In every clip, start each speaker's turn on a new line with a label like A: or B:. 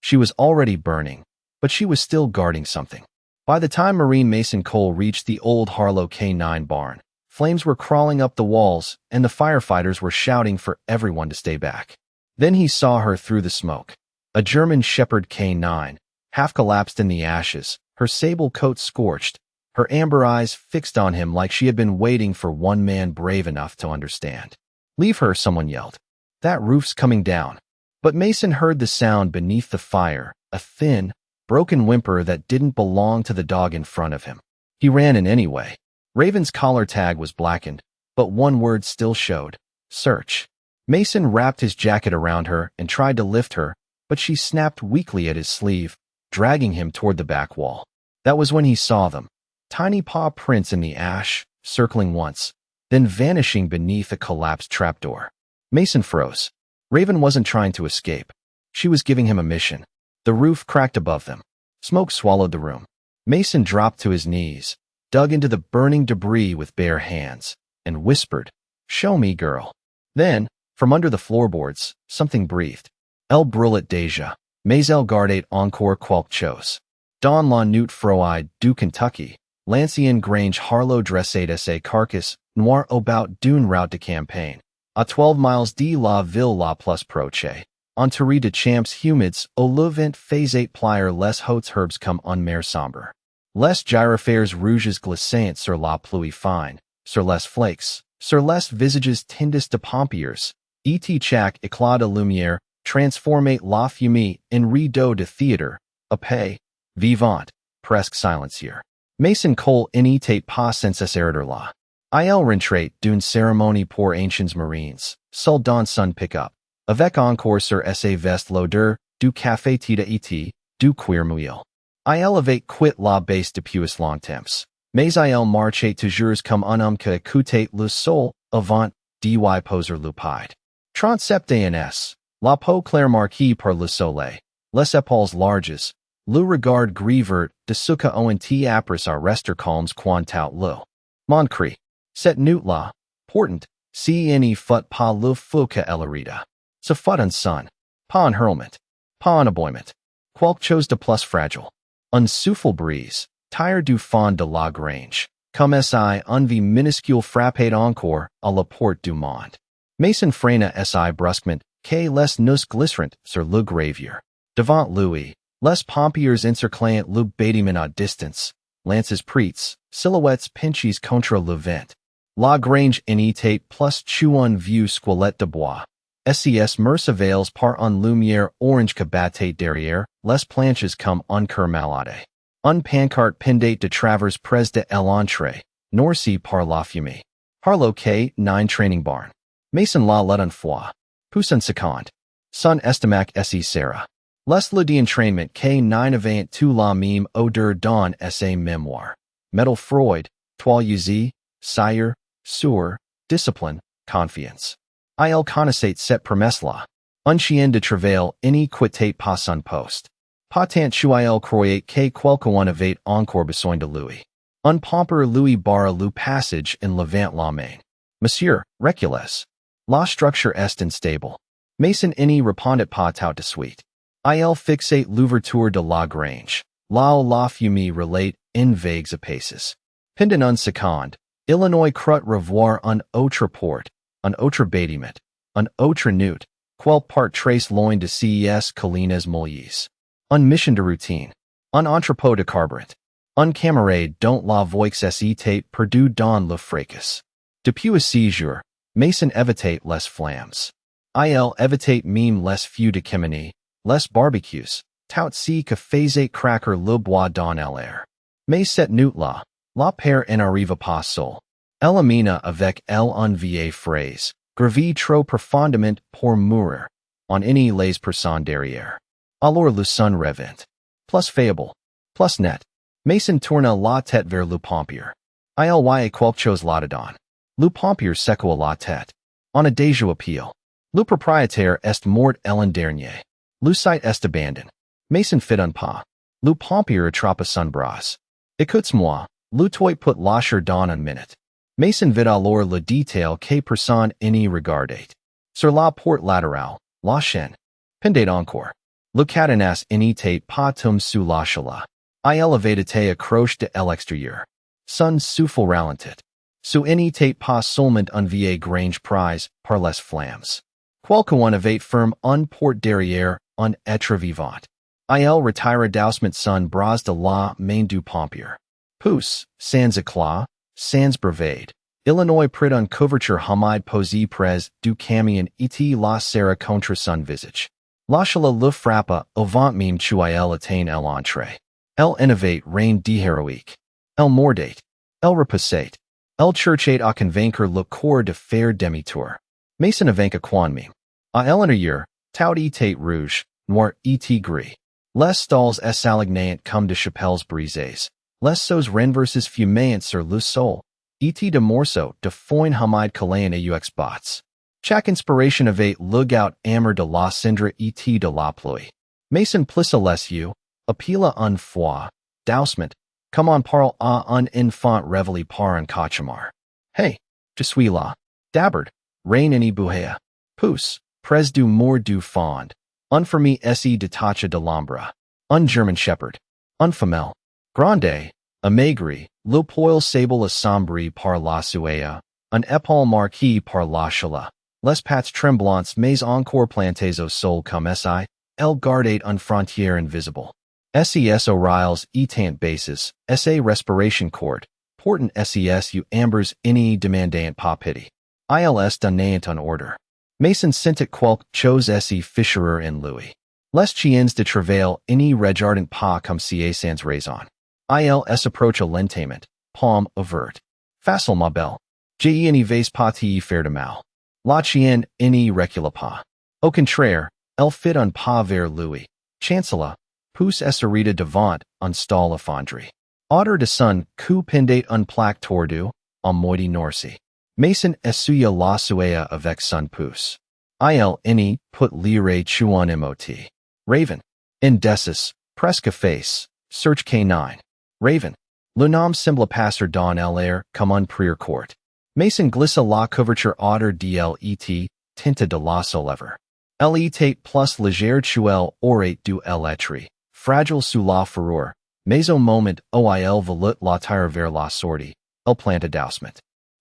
A: She was already burning, but she was still guarding something. By the time Marine Mason Cole reached the old Harlow K9 barn, flames were crawling up the walls, and the firefighters were shouting for everyone to stay back. Then he saw her through the smoke. A German Shepherd K9, half collapsed in the ashes, her sable coat scorched, her amber eyes fixed on him like she had been waiting for one man brave enough to understand. "Leave her," someone yelled. "That roof's coming down." But Mason heard the sound beneath the fire, a thin, broken whimper that didn't belong to the dog in front of him. He ran in anyway. Raven's collar tag was blackened, but one word still showed: search. Mason wrapped his jacket around her and tried to lift her, but she snapped weakly at his sleeve, dragging him toward the back wall. That was when he saw them. Tiny paw prints in the ash, circling once, then vanishing beneath a collapsed trapdoor. Mason froze. Raven wasn't trying to escape. She was giving him a mission. The roof cracked above them. Smoke swallowed the room. Mason dropped to his knees, dug into the burning debris with bare hands, and whispered, "Show me, girl." Then, from under the floorboards, something breathed. El brûlet déjà, mais el gardait encore quelque chose. Dans la nuit froide du Kentucky, l'ancien Grange Harlow dressait sa carcasse noire about d'une route de campagne, à 12 miles de la ville la plus proche. Entouré de champs humides, au le vent faisait plier les hautes herbes comme un mer sombre. Les gyrofères rouges glissaient sur la pluie fine, sur les flakes, sur les visages tendus de pompiers, et chaque éclat de lumière transformait la fumée en rideau de théâtre, a paix, vivant, presque silencieux. Mason Cole n'était pas sans erreur là. Il rentrait d'une cérémonie pour anciens marines, seul dans son pick-up, avec encore sur sa veste l'odeur du café tita et du cuir mouillé. Il avait quitté la base depuis longtemps, mais il marchait toujours comme un homme qui écoutait le sol avant d'y poser le pied. 37 ans, la peau claire marquée par le soleil, les épaules larges, le regard grivert de ce que ont appris à rester calmes quant à le. Mon cri. Cette nuit-là, portant, si n'y fut pas le feu que elle hérita. Ce fut un son, pas un hurlement, pas un aboiement, quelque chose de plus fragile. Un souffle brise, tire du fond de la grange, comme si un vie minuscule frappait encore à la porte du monde. Mason freina si brusquement que les nous glisseront sur le gravier. Devant lui, les pompiers encerclaient le bâtiment à distance, lances prises, silhouettes pinchies contre le vent. La grange n'était plus qu'un vieux squelette de bois. SES mercevails par un lumière orange que battait derrière, les planches comme un cœur malade. Un pancarte pendait de travers près de l'entrée, noirci par la fumée. Harlow K9 training barn. Mason la let un fois. Pousse un second. Son estimac se Sarah. Les le d'entraînement K9 avant tout la même odeur dans sa mémoire. Metal Freud, toile sire, sueur, discipline, confiance. Il connaissait cette promesse-là. Un chien de travail n'y quittait pas son poste. Pas tant qu'il croyait que quelqu'un avait encore besoin de lui. Un pompier lui barra le passage en levant la main. Monsieur, reculez. La structure est instable. Mason n'y répondait pas tout de suite. Il fixait l'ouverture de la grange. Là où la fumée relate in vagues apaces. Pendant un second, Illinois crut revoir un autre porte, un autre bâtiment, un autre nuit, quel part trace loin de ces collines mouillées. Un mission de routine, un entrepôt de carburant, un camarade dont la voix était perdue dans le fracas. Depuis ce jour, Mason évitait les flammes. Il évitait même les feux de cheminée, les barbecues, tout ce que faisait craquer le bois dans l'air. Mais cette nuit-là, la paire n'arriva pas seule. Elle amena avec elle une vieille phrase, gravée trop profondément pour mourir, on any les personnes derrière. Alors le son revint. Plus faible, plus net. Mason tourna la tête vers le pompier. Il voyait quelque chose là-dedans. Le pompier secoua la tête. On a déjà appelé. Le propriétaire est mort l'an dernier. Le site est abandonné. Mason fit un pas. Le pompier attrapa son bras. Écoute-moi, le toit put lâcher dans un minute. Mason vit alors le détail que personne n'y regardait. Sur la porte latérale, la chaîne pendait encore. Le catanas initate pas tum su lachala. I elevatate accroche de l'extérieur. Sun souffle ralentit. Su initate pas seulement un vieil grange prise par les flammes. Quoique un avate firme un port derrière un être vivant. Il retire d'ausement son bras de la main du pompier. Pousse, sans éclat, sans bravade. Illinois prit un couverture humide posé près du camion et la serra contre son visage. Lâchala le frappa au vent même tu il atteint l'entrée. Elle innovate reine d'héroïque. Elle mordate. Elle repassate. Elle cherchait à convaincre le corps de faire demi-tour. Mason avanca quan meme. A l'intérieur, tout était rouge, noir et gris. Les stalls s'alignaient comme de chapelles brisées. Les seaux renversés fumaient sur le sol. Et de morceaux de foin humide calain aux bots. Chaque inspiration avait le gout amer de la cendre et de la pluie. Mason plissa les yeux, appela un fois, d'ausement, comme on parle à un enfant réveillé par un cauchemar. Hey, je suis là. D'abord, reine any bouhea. Pousse, pres du mort du fond. Un fermi esse de tacha de l'ombre. Un German shepherd. Un femelle. Grande, amaigri, le poil sable assombri par la suea. Un épaule marqué par la chala. Les pattes tremblantes mais encore plantés au sol comme si, elle gardait une frontière invisible. Ses oreilles étant bases, sa respiration courte, portant ses u ambers ini demandant pas pity. Ils donnant un ordre. Mason sentit quelque chose se ficherer en lui. Les chiens de travail ini regardant pas comme si sans raison. Ils approcha lentement, paume ouverte. Facile ma belle. Je n'y vais pas te faire de mal. La chienne n'y recula pas. Au contraire, elle fit un pas vers lui. Chancela, pousse esserita devant un stall à fondre. Otter de son cou pendait un plaque tordu, en moitié noirci. Mason essuya la suea avec son pouce. Il n'y put lire chuan mot. Raven. Indécis, presque face, search K9. Raven. Le nom semble passer dans l'air comme un prière court. Mason glissa la couverture otter d'let, tinta de la solever. L'etat plus légère chuel orate du l'être, fragile sous la fureur, mais au moment où il velut la tire vers la sortie, il planta d'ausement.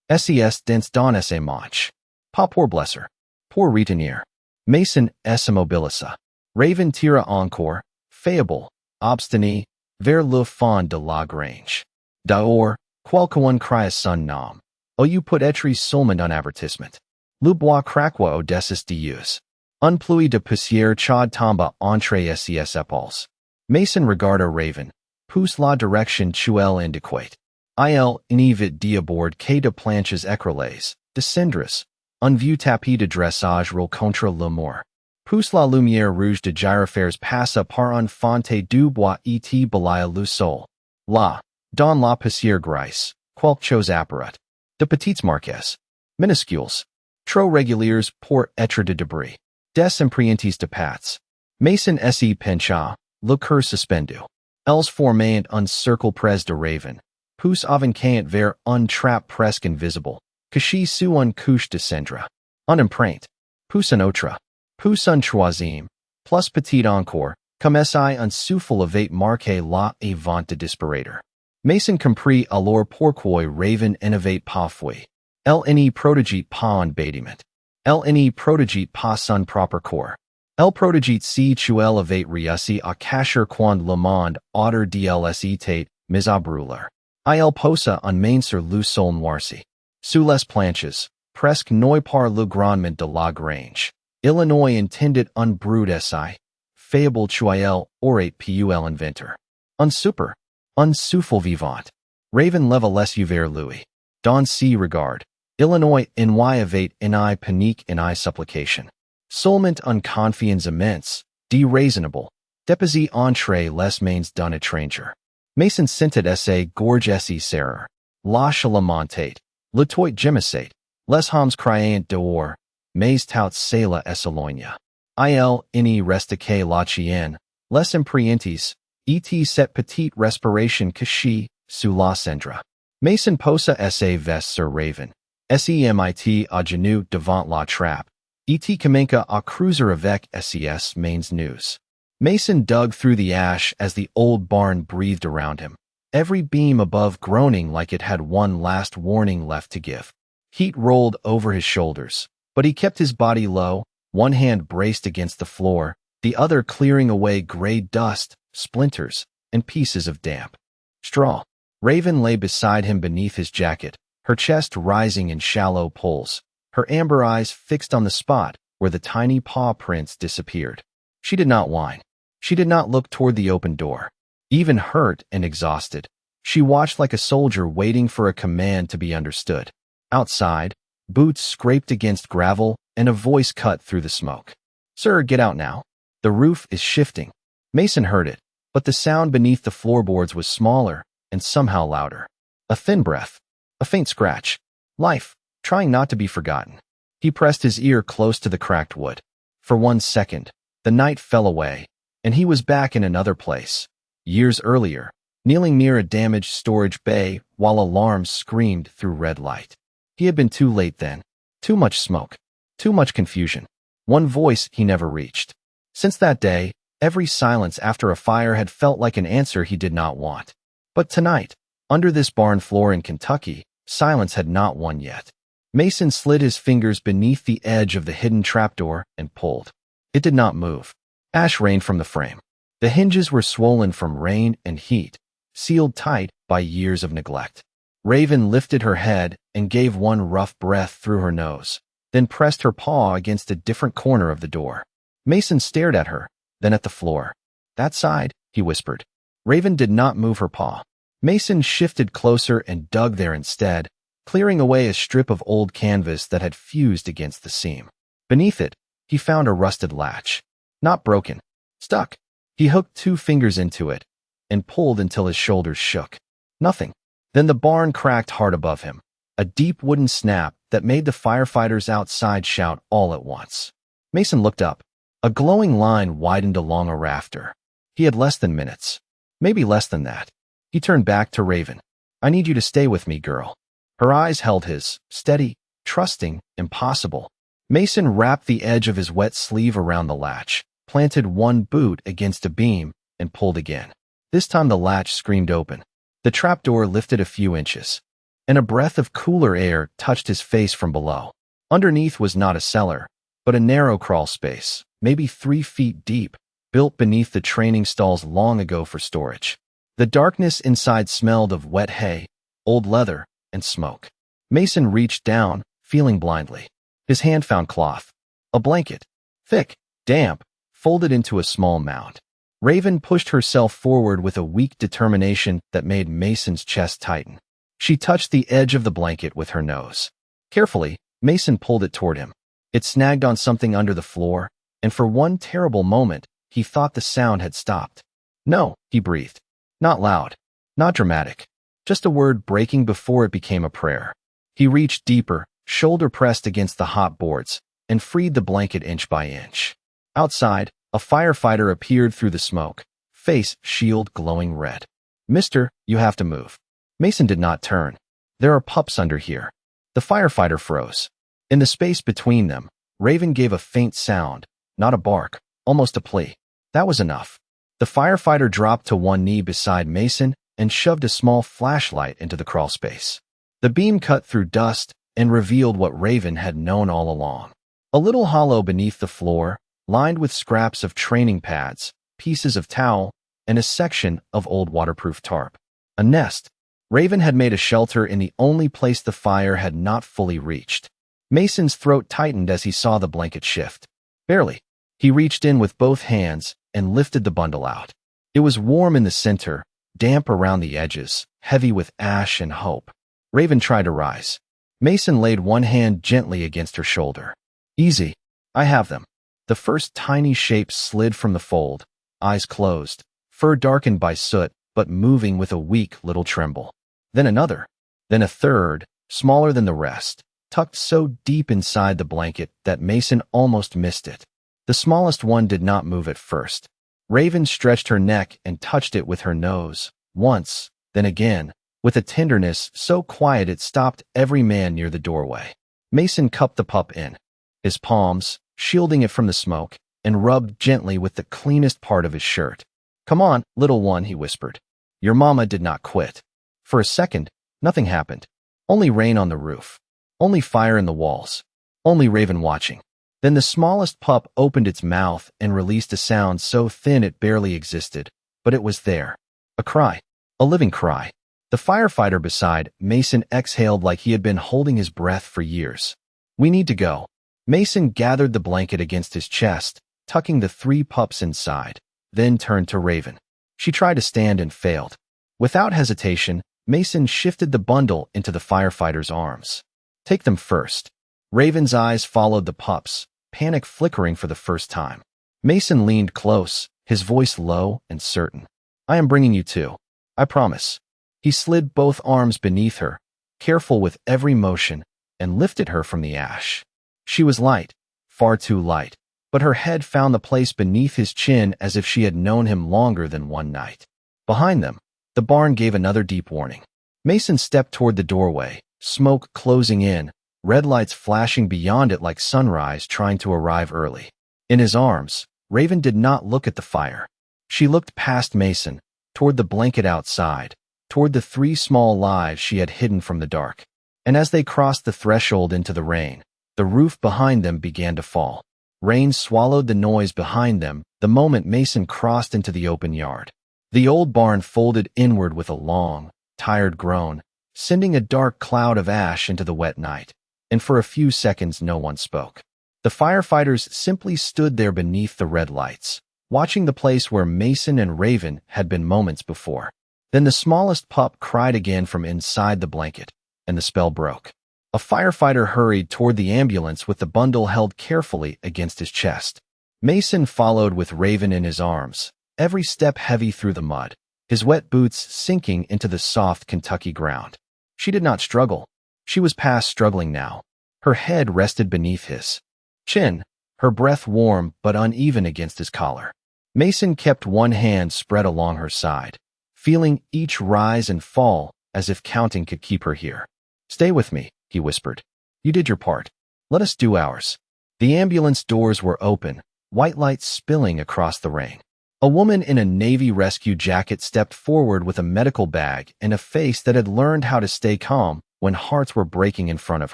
A: Ses dents dans ses manches. Pas pour blesser. Pour retenir. Mason s'immobilisa. Raven tira encore, faible, obstiné, vers le fond de la grange. Dehors, quelqu'un cria son nom. You put être seulement un avertissement. Le bois craquois audacious dieus. Un pluie de poussière chaude tomba entre ses épaules. Mason regarda Raven, pousse la direction chuel indiquate. Il n'y vit d'abord que de planches écrasées, de cendres, un vieux tapis de dressage roule contre le mur. Pousse la lumière rouge de gyrofères passa par un fonte du bois et balaya le sol. Là, dans la poussière grise, quelque chose apparat. De petites marques. Minuscules. Trop réguliers pour être de débris. Des impriantes de pattes. Mason se pencha, le cœur suspendu. Elles formaient un cercle près de Raven. Pousse avançant vers un trap presque invisible. Caché sous une couche de cendre. Un empreinte. Pousse un autre. Pousse un troisième. Plus petit encore, comme si un souffle avait marqué la avant de disparaître. Mason comprit alors pourquoi Raven innovate parfois. Elle n'y protegit pas un bâtiment. Elle n'y protegit pas son propre corps. Elle protegit si tu avait réussi à cacher quand le monde otter d'ls était mis à brûler. Il posa un main sur le sol noirci. Sous les planches, presque noi par le grandement de la grange. Illinois intended un brood si. Fable chuel aurait pu l'inventor. Un super. Un souffle vivant. Raven leva les yeux vers lui. Dans si regard. Illinois n'y avait ni panique ni supplication. Seulement un confiance immense, déraisonnable, déposé entre les mains d'un étranger. Mason sentit sa gorge se serrer. Lâche la montate. Le toit gémissait. Les hommes criant dehors. Mais tout cela s'éloigna. Il n'y resta que la chienne. Les impriantes. Et cette petite respiration cachée sous la cendre. Mason posa sa veste sur Raven. Semit à genoux devant la trappe. Et commença à cruiser avec ses mains nus. Mason dug through the ash as the old barn breathed around him, every beam above groaning like it had one last warning left to give. Heat rolled over his shoulders, but he kept his body low, one hand braced against the floor, the other clearing away gray dust, splinters, and pieces of damp straw. Raven lay beside him beneath his jacket, her chest rising in shallow pulls, her amber eyes fixed on the spot where the tiny paw prints disappeared. She did not whine. She did not look toward the open door. Even hurt and exhausted, she watched like a soldier waiting for a command to be understood. Outside, boots scraped against gravel and a voice cut through the smoke. "Sir, get out now. The roof is shifting." Mason heard it, but the sound beneath the floorboards was smaller and somehow louder. A thin breath, a faint scratch. Life, trying not to be forgotten. He pressed his ear close to the cracked wood. For 1 second, the night fell away, and he was back in another place. Years earlier, kneeling near a damaged storage bay while alarms screamed through red light. He had been too late then. Too much smoke. Too much confusion. One voice he never reached. Since that day, every silence after a fire had felt like an answer he did not want. But tonight, under this barn floor in Kentucky, silence had not won yet. Mason slid his fingers beneath the edge of the hidden trapdoor and pulled. It did not move. Ash rained from the frame. The hinges were swollen from rain and heat, sealed tight by years of neglect. Raven lifted her head and gave one rough breath through her nose, then pressed her paw against a different corner of the door. Mason stared at her, then at the floor. "That side," he whispered. Raven did not move her paw. Mason shifted closer and dug there instead, clearing away a strip of old canvas that had fused against the seam. Beneath it, he found a rusted latch. Not broken. Stuck. He hooked 2 fingers into it and pulled until his shoulders shook. Nothing. Then the barn cracked hard above him, a deep wooden snap that made the firefighters outside shout all at once. Mason looked up. A glowing line widened along a rafter. He had less than minutes. Maybe less than that. He turned back to Raven. "I need you to stay with me, girl." Her eyes held his, steady, trusting, impossible. Mason wrapped the edge of his wet sleeve around the latch, planted one boot against a beam, and pulled again. This time the latch screamed open. The trapdoor lifted a few inches, and a breath of cooler air touched his face from below. Underneath was not a cellar, but a narrow crawl space, maybe 3 feet deep, built beneath the training stalls long ago for storage. The darkness inside smelled of wet hay, old leather, and smoke. Mason reached down, feeling blindly. His hand found cloth. A blanket. Thick, damp, folded into a small mound. Raven pushed herself forward with a weak determination that made Mason's chest tighten. She touched the edge of the blanket with her nose. Carefully, Mason pulled it toward him. It snagged on something under the floor, and for one terrible moment, he thought the sound had stopped. "No," he breathed. Not loud, not dramatic, just a word breaking before it became a prayer. He reached deeper, shoulder pressed against the hot boards, and freed the blanket inch by inch. Outside, a firefighter appeared through the smoke, face shield glowing red. "Mister, you have to move." Mason did not turn. "There are pups under here." The firefighter froze. In the space between them, Raven gave a faint sound, not a bark, almost a plea. That was enough. The firefighter dropped to one knee beside Mason and shoved a small flashlight into the crawl space. The beam cut through dust and revealed what Raven had known all along. A little hollow beneath the floor, lined with scraps of training pads, pieces of towel, and a section of old waterproof tarp. A nest. Raven had made a shelter in the only place the fire had not fully reached. Mason's throat tightened as he saw the blanket shift. Barely. He reached in with both hands and lifted the bundle out. It was warm in the center, damp around the edges, heavy with ash and hope. Raven tried to rise. Mason laid one hand gently against her shoulder. "Easy. I have them." The first tiny shape slid from the fold, eyes closed, fur darkened by soot, but moving with a weak little tremble. Then another. Then a third, smaller than the rest, tucked so deep inside the blanket that Mason almost missed it. The smallest one did not move at first. Raven stretched her neck and touched it with her nose, once, then again, with a tenderness so quiet it stopped every man near the doorway. Mason cupped the pup in, his palms, shielding it from the smoke, and rubbed gently with the cleanest part of his shirt. "Come on, little one," he whispered. "Your mama did not quit." For a second, nothing happened. Only rain on the roof. Only fire in the walls. Only Raven watching. Then the smallest pup opened its mouth and released a sound so thin it barely existed, but it was there. A cry. A living cry. The firefighter beside Mason exhaled like he had been holding his breath for years. "We need to go." Mason gathered the blanket against his chest, tucking the 3 pups inside, then turned to Raven. She tried to stand and failed. Without hesitation, Mason shifted the bundle into the firefighter's arms. "Take them first." Raven's eyes followed the pups, panic flickering for the first time. Mason leaned close, his voice low and certain. "I am bringing you 2. I promise." He slid both arms beneath her, careful with every motion, and lifted her from the ash. She was light, far too light, but her head found the place beneath his chin as if she had known him longer than one night. Behind them, the barn gave another deep warning. Mason stepped toward the doorway, smoke closing in, red lights flashing beyond it like sunrise trying to arrive early. In his arms, Raven did not look at the fire. She looked past Mason, toward the blanket outside, toward the 3 small lives she had hidden from the dark. And as they crossed the threshold into the rain, the roof behind them began to fall. Rain swallowed the noise behind them the moment Mason crossed into the open yard. The old barn folded inward with a long, tired groan, sending a dark cloud of ash into the wet night. And for a few seconds no one spoke. The firefighters simply stood there beneath the red lights, watching the place where Mason and Raven had been moments before. Then the smallest pup cried again from inside the blanket, and the spell broke. A firefighter hurried toward the ambulance with the bundle held carefully against his chest. Mason followed with Raven in his arms, every step heavy through the mud, his wet boots sinking into the soft Kentucky ground. She did not struggle. She was past struggling now. Her head rested beneath his chin, her breath warm but uneven against his collar. Mason kept one hand spread along her side, feeling each rise and fall as if counting could keep her here. "Stay with me," he whispered. "You did your part. Let us do ours." The ambulance doors were open, white lights spilling across the rain. A woman in a Navy rescue jacket stepped forward with a medical bag and a face that had learned how to stay calm when hearts were breaking in front of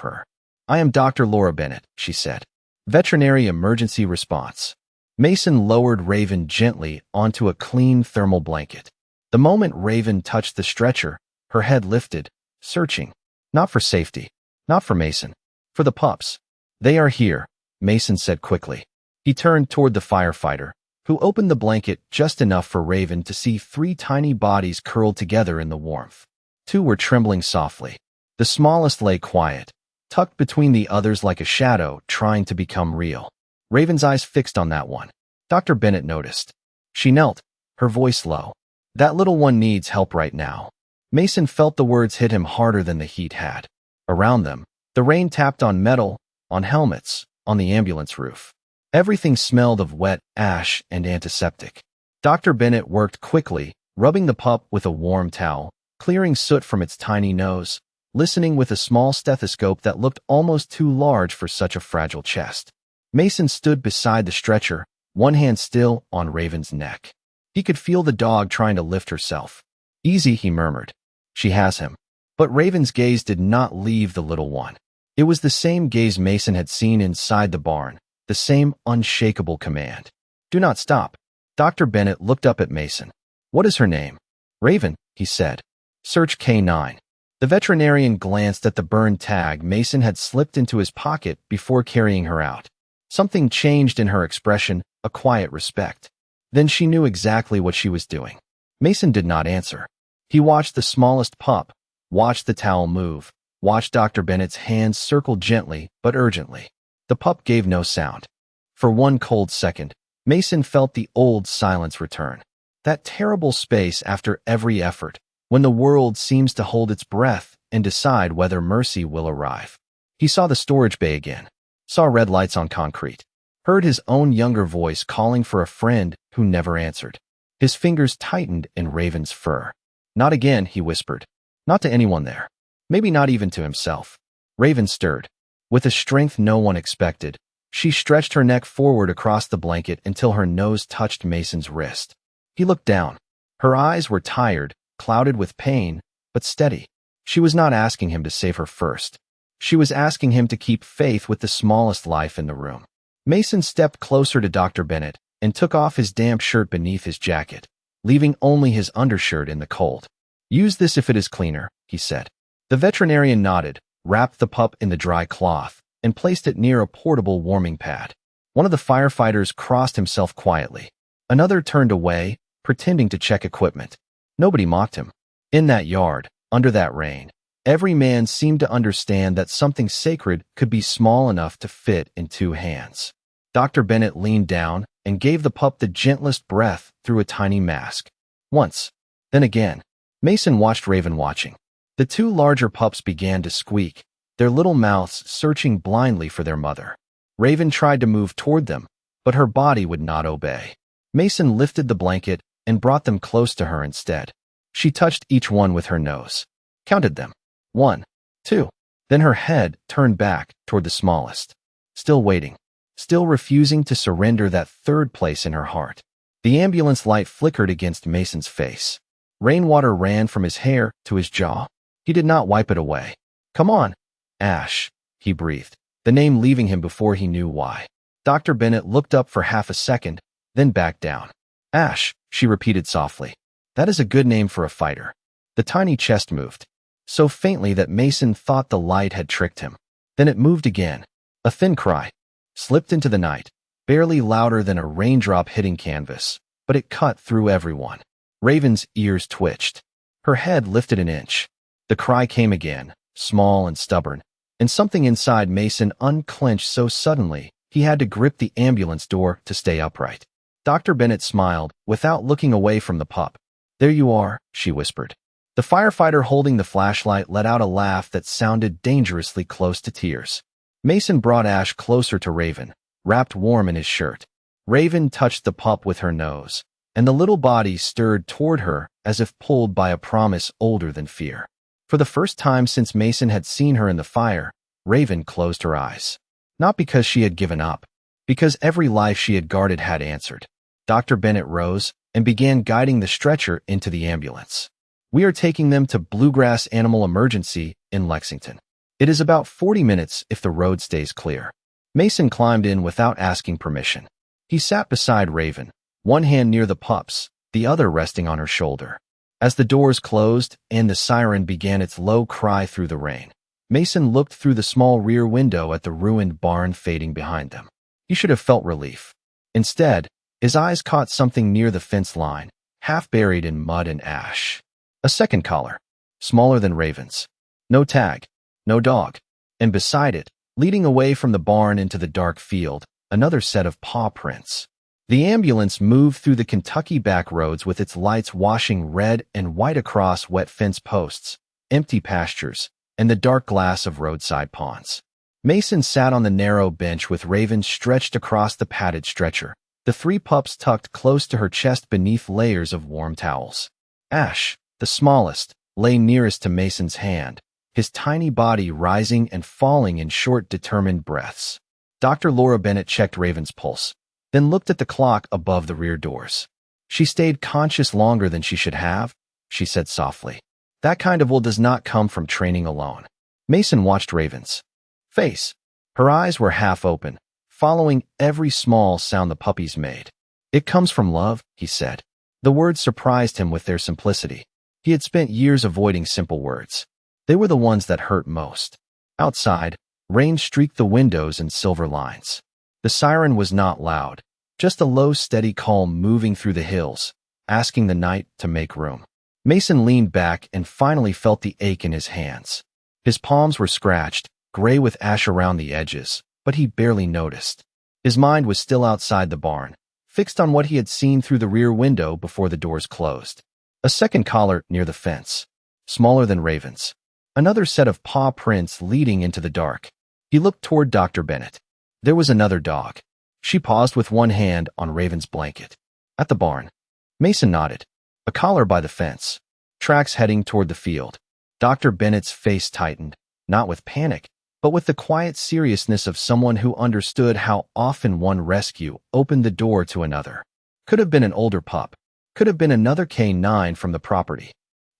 A: her. "I am Dr. Laura Bennett," she said. "Veterinary emergency response." Mason lowered Raven gently onto a clean thermal blanket. The moment Raven touched the stretcher, her head lifted, searching. Not for safety. Not for Mason. For the pups. "They are here," Mason said quickly. He turned toward the firefighter, who opened the blanket just enough for Raven to see 3 tiny bodies curled together in the warmth. 2 were trembling softly. The smallest lay quiet, tucked between the others like a shadow trying to become real. Raven's eyes fixed on that one. Dr. Bennett noticed. She knelt, her voice low. "That little one needs help right now." Mason felt the words hit him harder than the heat had. Around them, the rain tapped on metal, on helmets, on the ambulance roof. Everything smelled of wet ash and antiseptic. Dr. Bennett worked quickly, rubbing the pup with a warm towel, clearing soot from its tiny nose, listening with a small stethoscope that looked almost too large for such a fragile chest. Mason stood beside the stretcher, one hand still on Raven's neck. He could feel the dog trying to lift herself. "Easy," he murmured. "She has him." But Raven's gaze did not leave the little one. It was the same gaze Mason had seen inside the barn, the same unshakable command. "Do not stop." Dr. Bennett looked up at Mason. "What is her name?" "Raven," he said. "Search K9. The veterinarian glanced at the burn tag Mason had slipped into his pocket before carrying her out. Something changed in her expression, a quiet respect. Then she knew exactly what she was doing. Mason did not answer. He watched the smallest pup, watched the towel move, watched Dr. Bennett's hands circle gently but urgently. The pup gave no sound. For one cold second, Mason felt the old silence return. That terrible space after every effort, when the world seems to hold its breath and decide whether mercy will arrive. He saw the storage bay again, saw red lights on concrete, heard his own younger voice calling for a friend who never answered. His fingers tightened in Raven's fur. "Not again," he whispered. Not to anyone there. Maybe not even to himself. Raven stirred. With a strength no one expected, She stretched her neck forward across the blanket until her nose touched Mason's wrist. He looked down. Her eyes were tired, clouded with pain, but steady. She was not asking him to save her first. She was asking him to keep faith with the smallest life in the room. Mason stepped closer to Dr. Bennett and took off his damp shirt beneath his jacket, leaving only his undershirt in the cold. "Use this if it is cleaner," he said. The veterinarian nodded, wrapped the pup in the dry cloth, and placed it near a portable warming pad. One of the firefighters crossed himself quietly. Another turned away, pretending to check equipment. Nobody mocked him. In that yard, under that rain, every man seemed to understand that something sacred could be small enough to fit in two hands. Dr. Bennett leaned down and gave the pup the gentlest breath through a tiny mask. Once, then again. Mason watched Raven watching. The two larger pups began to squeak, their little mouths searching blindly for their mother. Raven tried to move toward them, but her body would not obey. Mason lifted the blanket and brought them close to her instead. She touched each one with her nose, counted them. 1, 2. Then her head turned back toward the smallest. Still waiting, still refusing to surrender that third place in her heart. The ambulance light flickered against Mason's face. Rainwater ran from his hair to his jaw. He did not wipe it away. "Come on, Ash," he breathed, the name leaving him before he knew why. Dr. Bennett looked up for half a second, then backed down. "Ash," she repeated softly. "That is a good name for a fighter." The tiny chest moved, so faintly that Mason thought the light had tricked him. Then it moved again. A thin cry slipped into the night, barely louder than a raindrop hitting canvas, but it cut through everyone. Raven's ears twitched. Her head lifted an inch. The cry came again, small and stubborn, and something inside Mason unclenched so suddenly he had to grip the ambulance door to stay upright. Dr. Bennett smiled, without looking away from the pup. "There you are," she whispered. The firefighter holding the flashlight let out a laugh that sounded dangerously close to tears. Mason brought Ash closer to Raven, wrapped warm in his shirt. Raven touched the pup with her nose, and the little body stirred toward her as if pulled by a promise older than fear. For the first time since Mason had seen her in the fire, Raven closed her eyes. Not because she had given up, because every life she had guarded had answered. Dr. Bennett rose and began guiding the stretcher into the ambulance. "We are taking them to Bluegrass Animal Emergency in Lexington. It is about 40 minutes if the road stays clear." Mason climbed in without asking permission. He sat beside Raven, one hand near the pups, the other resting on her shoulder. As the doors closed and the siren began its low cry through the rain, Mason looked through the small rear window at the ruined barn fading behind them. He should have felt relief. Instead, his eyes caught something near the fence line, half buried in mud and ash. A second collar, smaller than Raven's. No tag, no dog. And beside it, leading away from the barn into the dark field, another set of paw prints. The ambulance moved through the Kentucky back roads with its lights washing red and white across wet fence posts, empty pastures, and the dark glass of roadside ponds. Mason sat on the narrow bench with Raven stretched across the padded stretcher, the three pups tucked close to her chest beneath layers of warm towels. Ash, the smallest, lay nearest to Mason's hand, his tiny body rising and falling in short, determined breaths. Dr. Laura Bennett checked Raven's pulse, then looked at the clock above the rear doors. "She stayed conscious longer than she should have," she said softly. "That kind of will does not come from training alone." Mason watched Raven's face. Her eyes were half open, following every small sound the puppies made. "It comes from love," he said. The words surprised him with their simplicity. He had spent years avoiding simple words. They were the ones that hurt most. Outside, rain streaked the windows in silver lines. The siren was not loud, just a low, steady calm moving through the hills, asking the night to make room. Mason leaned back and finally felt the ache in his hands. His palms were scratched, gray with ash around the edges, but he barely noticed. His mind was still outside the barn, fixed on what he had seen through the rear window before the doors closed. A second collar near the fence, smaller than Raven's. Another set of paw prints leading into the dark. He looked toward Dr. Bennett. There was another dog. She paused with one hand on Raven's blanket. At the barn. Mason nodded. A collar by the fence. Tracks heading toward the field. Dr. Bennett's face tightened, not with panic, but with the quiet seriousness of someone who understood how often one rescue opened the door to another. Could have been an older pup. Could have been another K9 from the property.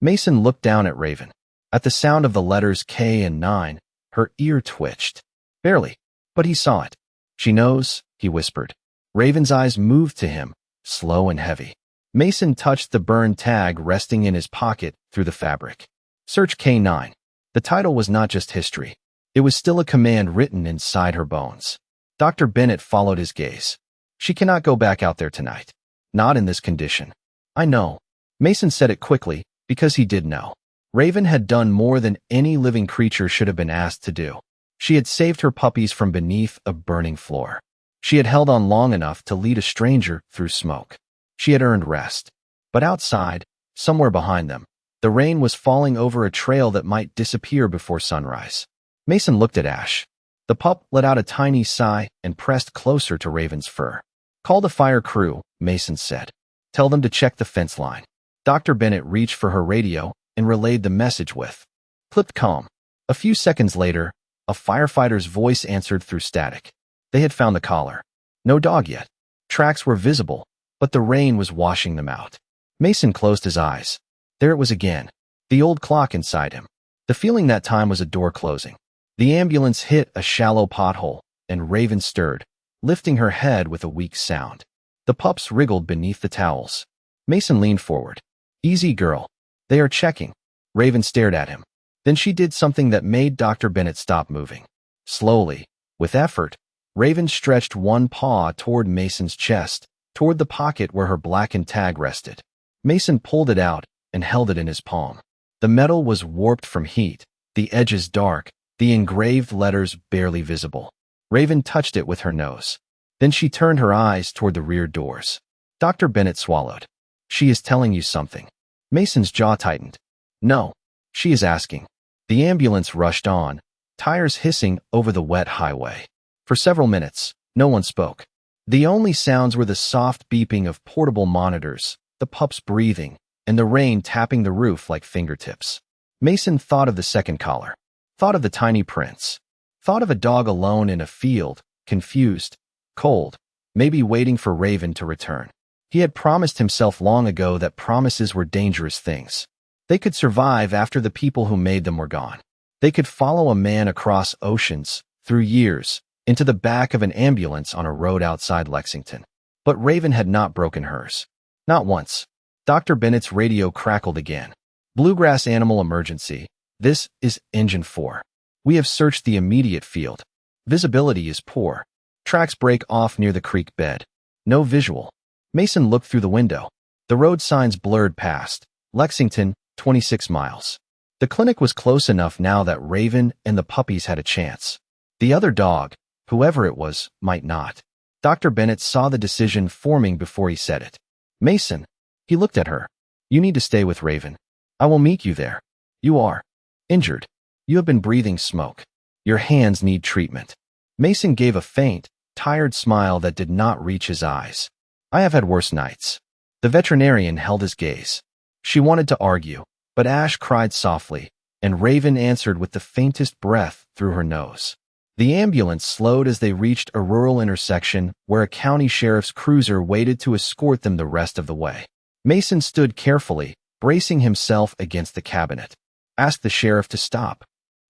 A: Mason looked down at Raven. At the sound of the letters K and 9, her ear twitched. Barely, but he saw it. She knows, he whispered. Raven's eyes moved to him, slow and heavy. Mason touched the burned tag resting in his pocket through the fabric. Search K9. The title was not just history. It was still a command written inside her bones. Dr. Bennett followed his gaze. She cannot go back out there tonight. Not in this condition. I know. Mason said it quickly, because he did know. Raven had done more than any living creature should have been asked to do. She had saved her puppies from beneath a burning floor. She had held on long enough to lead a stranger through smoke. She had earned rest. But outside, somewhere behind them, the rain was falling over a trail that might disappear before sunrise. Mason looked at Ash. The pup let out a tiny sigh and pressed closer to Raven's fur. Call the fire crew, Mason said. Tell them to check the fence line. Dr. Bennett reached for her radio and relayed the message with. Clipped calm. A few seconds later, a firefighter's voice answered through static. They had found the collar. No dog yet. Tracks were visible, but the rain was washing them out. Mason closed his eyes. There it was again. The old clock inside him. The feeling that time was a door closing. The ambulance hit a shallow pothole, and Raven stirred, lifting her head with a weak sound. The pups wriggled beneath the towels. Mason leaned forward. Easy, girl. They are checking. Raven stared at him. Then she did something that made Dr. Bennett stop moving. Slowly, with effort, Raven stretched one paw toward Mason's chest, toward the pocket where her blackened tag rested. Mason pulled it out and held it in his palm. The metal was warped from heat, the edges dark, the engraved letters barely visible. Raven touched it with her nose. Then she turned her eyes toward the rear doors. Dr. Bennett swallowed. She is telling you something. Mason's jaw tightened. No, she is asking. The ambulance rushed on, tires hissing over the wet highway. For several minutes, no one spoke. The only sounds were the soft beeping of portable monitors, the pups breathing, and the rain tapping the roof like fingertips. Mason thought of the second collar, thought of the tiny prints, thought of a dog alone in a field, confused, cold, maybe waiting for Raven to return. He had promised himself long ago that promises were dangerous things. They could survive after the people who made them were gone. They could follow a man across oceans, through years, into the back of an ambulance on a road outside Lexington. But Raven had not broken hers. Not once. Dr. Bennett's radio crackled again. Bluegrass animal emergency. This is Engine 4. We have searched the immediate field. Visibility is poor. Tracks break off near the creek bed. No visual. Mason looked through the window. The road signs blurred past. Lexington, 26 miles. The clinic was close enough now that Raven and the puppies had a chance. The other dog, whoever it was, might not. Dr. Bennett saw the decision forming before he said it. Mason. He looked at her. You need to stay with Raven. I will meet you there. You are injured. You have been breathing smoke. Your hands need treatment. Mason gave a faint, tired smile that did not reach his eyes. I have had worse nights. The veterinarian held his gaze. She wanted to argue, but Ash cried softly, and Raven answered with the faintest breath through her nose. The ambulance slowed as they reached a rural intersection where a county sheriff's cruiser waited to escort them the rest of the way. Mason stood carefully, bracing himself against the cabinet. Asked the sheriff to stop.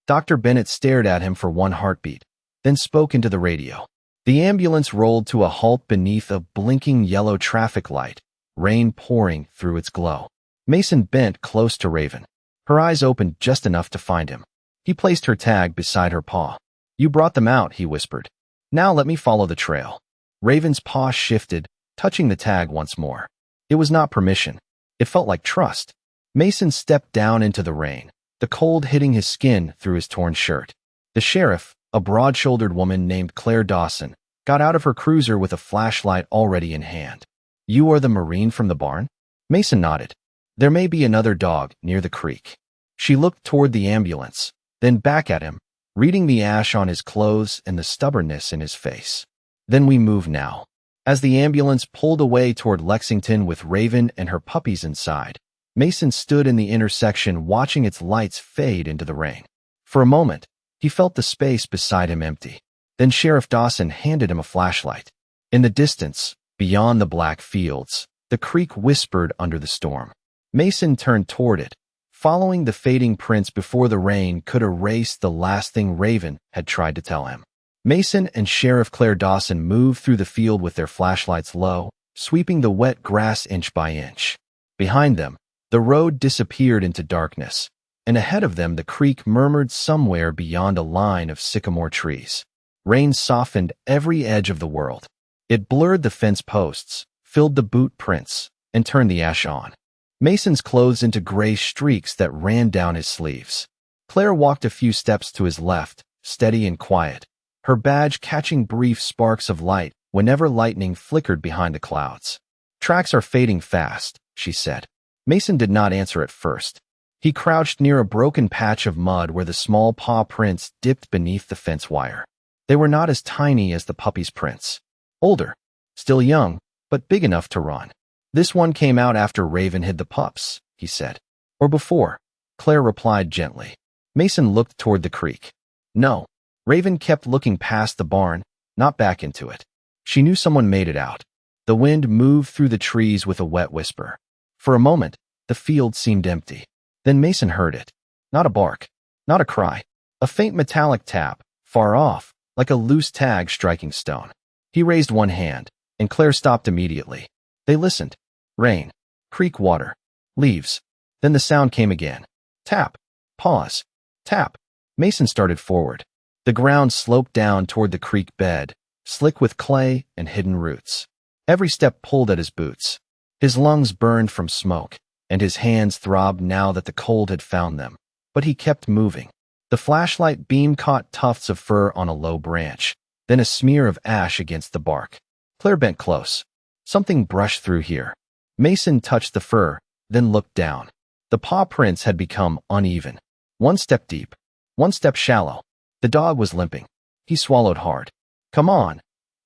A: Dr. Bennett stared at him for one heartbeat, then spoke into the radio. The ambulance rolled to a halt beneath a blinking yellow traffic light, rain pouring through its glow. Mason bent close to Raven. Her eyes opened just enough to find him. He placed her tag beside her paw. You brought them out, he whispered. Now let me follow the trail. Raven's paw shifted, touching the tag once more. It was not permission. It felt like trust. Mason stepped down into the rain, the cold hitting his skin through his torn shirt. The sheriff, a broad-shouldered woman named Claire Dawson, got out of her cruiser with a flashlight already in hand. You are the Marine from the barn? Mason nodded. There may be another dog near the creek. She looked toward the ambulance, then back at him, reading the ash on his clothes and the stubbornness in his face. Then we move now. As the ambulance pulled away toward Lexington with Raven and her puppies inside, Mason stood in the intersection watching its lights fade into the rain. For a moment, He felt the space beside him empty. Then Sheriff Dawson handed him a flashlight. In the distance, beyond the black fields, the creek whispered under the storm. Mason turned toward it, following the fading prints before the rain could erase the last thing Raven had tried to tell him. Mason and Sheriff Claire Dawson moved through the field with their flashlights low, sweeping the wet grass inch by inch. Behind them, the road disappeared into darkness, and ahead of them the creek murmured somewhere beyond a line of sycamore trees. Rain softened every edge of the world. It blurred the fence posts, filled the boot prints, and turned the ash on Mason's clothes into gray streaks that ran down his sleeves. Claire walked a few steps to his left, steady and quiet, her badge catching brief sparks of light whenever lightning flickered behind the clouds. "Tracks are fading fast," she said. Mason did not answer at first. He crouched near a broken patch of mud where the small paw prints dipped beneath the fence wire. They were not as tiny as the puppy's prints. Older, still young, but big enough to run. "This one came out after Raven hid the pups," he said. "Or before," Claire replied gently. Mason looked toward the creek. No, Raven kept looking past the barn, not back into it. She knew someone made it out. The wind moved through the trees with a wet whisper. For a moment, the field seemed empty. Then Mason heard it. Not a bark, not a cry. A faint metallic tap, far off, like a loose tag striking stone. He raised one hand, and Claire stopped immediately. They listened. Rain, creek water, leaves. Then the sound came again. Tap, pause, tap. Mason started forward. The ground sloped down toward the creek bed, slick with clay and hidden roots. Every step pulled at his boots. His lungs burned from smoke, and his hands throbbed now that the cold had found them. But he kept moving. The flashlight beam caught tufts of fur on a low branch, then a smear of ash against the bark. Claire bent close. Something brushed through here. Mason touched the fur, then looked down. The paw prints had become uneven. One step deep, one step shallow. The dog was limping. He swallowed hard. "Come on,"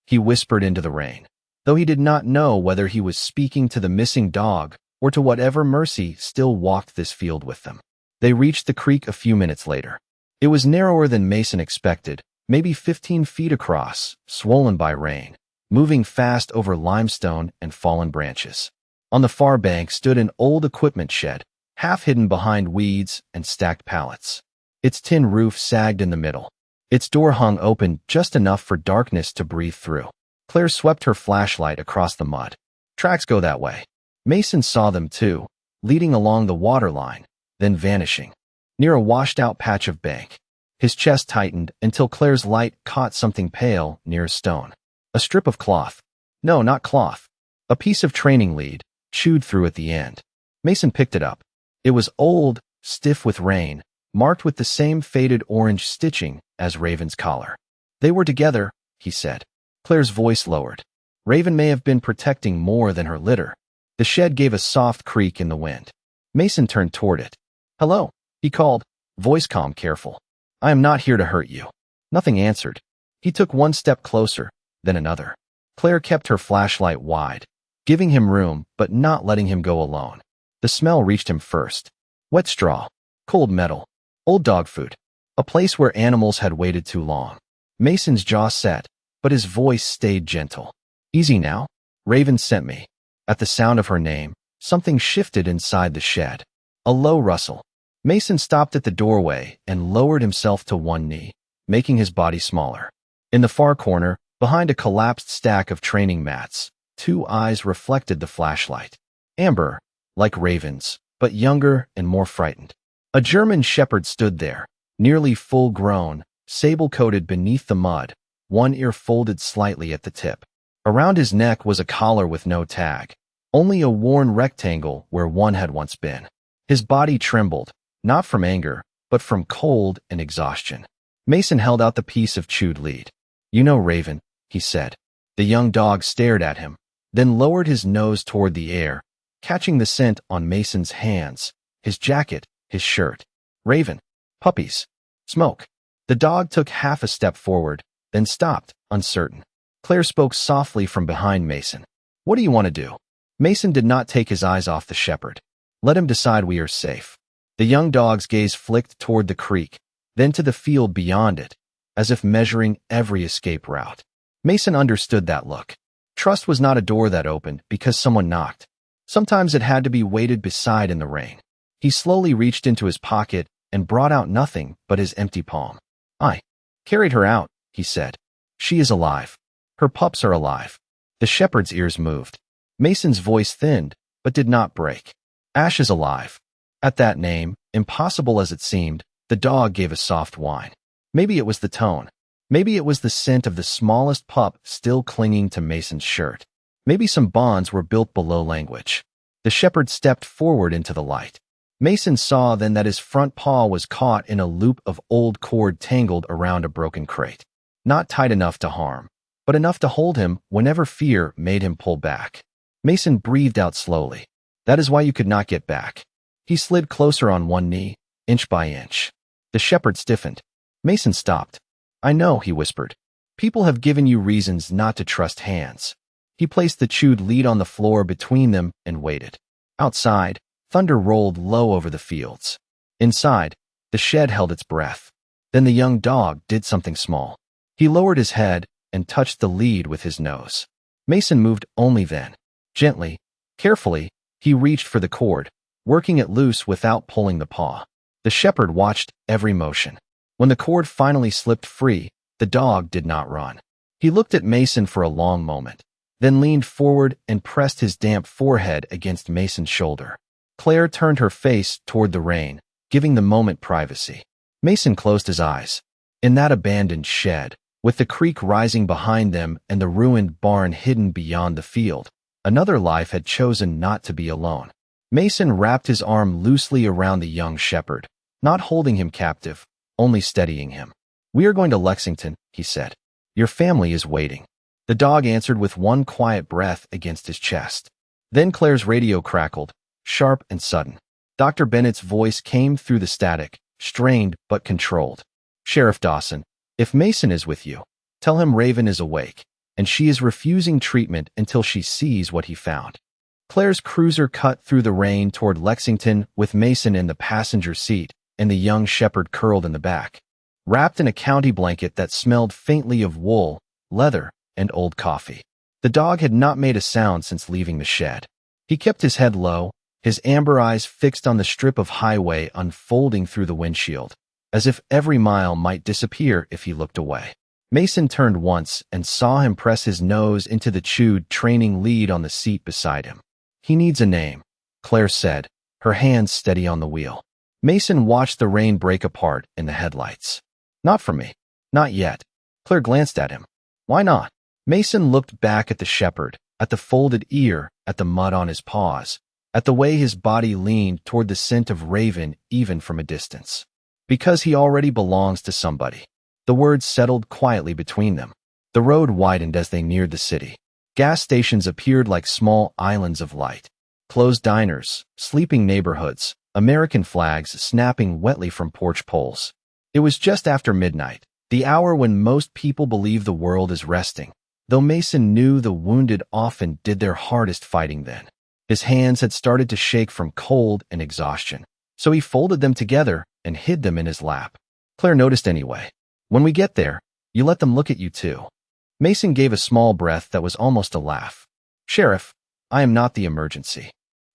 A: he whispered into the rain, though he did not know whether he was speaking to the missing dog or to whatever mercy still walked this field with them. They reached the creek a few minutes later. It was narrower than Mason expected, maybe 15 feet across, swollen by rain, moving fast over limestone and fallen branches. On the far bank stood an old equipment shed, half hidden behind weeds and stacked pallets. Its tin roof sagged in the middle. Its door hung open just enough for darkness to breathe through. Claire swept her flashlight across the mud. "Tracks go that way." Mason saw them too, leading along the water line, then vanishing, near a washed-out patch of bank. His chest tightened until Claire's light caught something pale near a stone. A strip of cloth. No, not cloth. A piece of training lead, chewed through at the end. Mason picked it up. It was old, stiff with rain, marked with the same faded orange stitching as Raven's collar. "They were together," he said. Claire's voice lowered. Raven may have been protecting more than her litter. The shed gave a soft creak in the wind. Mason turned toward it. "Hello," he called, voice calm, careful. "I am not here to hurt you." Nothing answered. He took one step closer, then another. Claire kept her flashlight wide, giving him room but not letting him go alone. The smell reached him first. Wet straw, cold metal, old dog food, a place where animals had waited too long. Mason's jaw set, but his voice stayed gentle. "Easy now. Raven sent me." At the sound of her name, something shifted inside the shed. A low rustle. Mason stopped at the doorway and lowered himself to one knee, making his body smaller. In the far corner, behind a collapsed stack of training mats, two eyes reflected the flashlight. Amber, like Raven's, but younger and more frightened. A German shepherd stood there, nearly full-grown, sable-coated beneath the mud, one ear folded slightly at the tip. Around his neck was a collar with no tag, only a worn rectangle where one had once been. His body trembled, not from anger, but from cold and exhaustion. Mason held out the piece of chewed lead. "You know Raven," he said. The young dog stared at him, then lowered his nose toward the air, catching the scent on Mason's hands, his jacket, his shirt. "Raven, puppies, smoke." The dog took half a step forward, then stopped, uncertain. Claire spoke softly from behind Mason. "What do you want to do?" Mason did not take his eyes off the shepherd. "Let him decide we are safe." The young dog's gaze flicked toward the creek, then to the field beyond it, as if measuring every escape route. Mason understood that look. Trust was not a door that opened because someone knocked. Sometimes it had to be waited beside in the rain. He slowly reached into his pocket and brought out nothing but his empty palm. "I carried her out," he said. "She is alive. Her pups are alive." The shepherd's ears moved. Mason's voice thinned, but did not break. "Ash is alive." At that name, impossible as it seemed, the dog gave a soft whine. Maybe it was the tone. Maybe it was the scent of the smallest pup still clinging to Mason's shirt. Maybe some bonds were built below language. The shepherd stepped forward into the light. Mason saw then that his front paw was caught in a loop of old cord tangled around a broken crate. Not tight enough to harm, but enough to hold him whenever fear made him pull back. Mason breathed out slowly. "That is why you could not get back." He slid closer on one knee, inch by inch. The shepherd stiffened. Mason stopped. "I know," he whispered. "People have given you reasons not to trust hands." He placed the chewed lead on the floor between them and waited. Outside, thunder rolled low over the fields. Inside, the shed held its breath. Then the young dog did something small. He lowered his head and touched the lead with his nose. Mason moved only then. Gently, carefully, he reached for the cord, working it loose without pulling the paw. The shepherd watched every motion. When the cord finally slipped free, the dog did not run. He looked at Mason for a long moment, then leaned forward and pressed his damp forehead against Mason's shoulder. Claire turned her face toward the rain, giving the moment privacy. Mason closed his eyes. In that abandoned shed, with the creek rising behind them and the ruined barn hidden beyond the field, another life had chosen not to be alone. Mason wrapped his arm loosely around the young shepherd, not holding him captive, only steadying him. "We are going to Lexington," he said. "Your family is waiting." The dog answered with one quiet breath against his chest. Then Claire's radio crackled, sharp and sudden. Dr. Bennett's voice came through the static, strained but controlled. "Sheriff Dawson, if Mason is with you, tell him Raven is awake, and she is refusing treatment until she sees what he found." Claire's cruiser cut through the rain toward Lexington with Mason in the passenger seat and the young shepherd curled in the back, wrapped in a county blanket that smelled faintly of wool, leather, and old coffee. The dog had not made a sound since leaving the shed. He kept his head low, his amber eyes fixed on the strip of highway unfolding through the windshield, as if every mile might disappear if he looked away. Mason turned once and saw him press his nose into the chewed training lead on the seat beside him. "He needs a name," Claire said, her hands steady on the wheel. Mason watched the rain break apart in the headlights. "Not for me. Not yet." Claire glanced at him. "Why not?" Mason looked back at the shepherd, at the folded ear, at the mud on his paws, at the way his body leaned toward the scent of Raven even from a distance. "Because he already belongs to somebody." The words settled quietly between them. The road widened as they neared the city. Gas stations appeared like small islands of light. Closed diners, sleeping neighborhoods, American flags snapping wetly from porch poles. It was just after midnight, the hour when most people believe the world is resting, though Mason knew the wounded often did their hardest fighting then. His hands had started to shake from cold and exhaustion, so he folded them together and hid them in his lap. Claire noticed anyway. "When we get there, you let them look at you too." Mason gave a small breath that was almost a laugh. "Sheriff, I am not the emergency.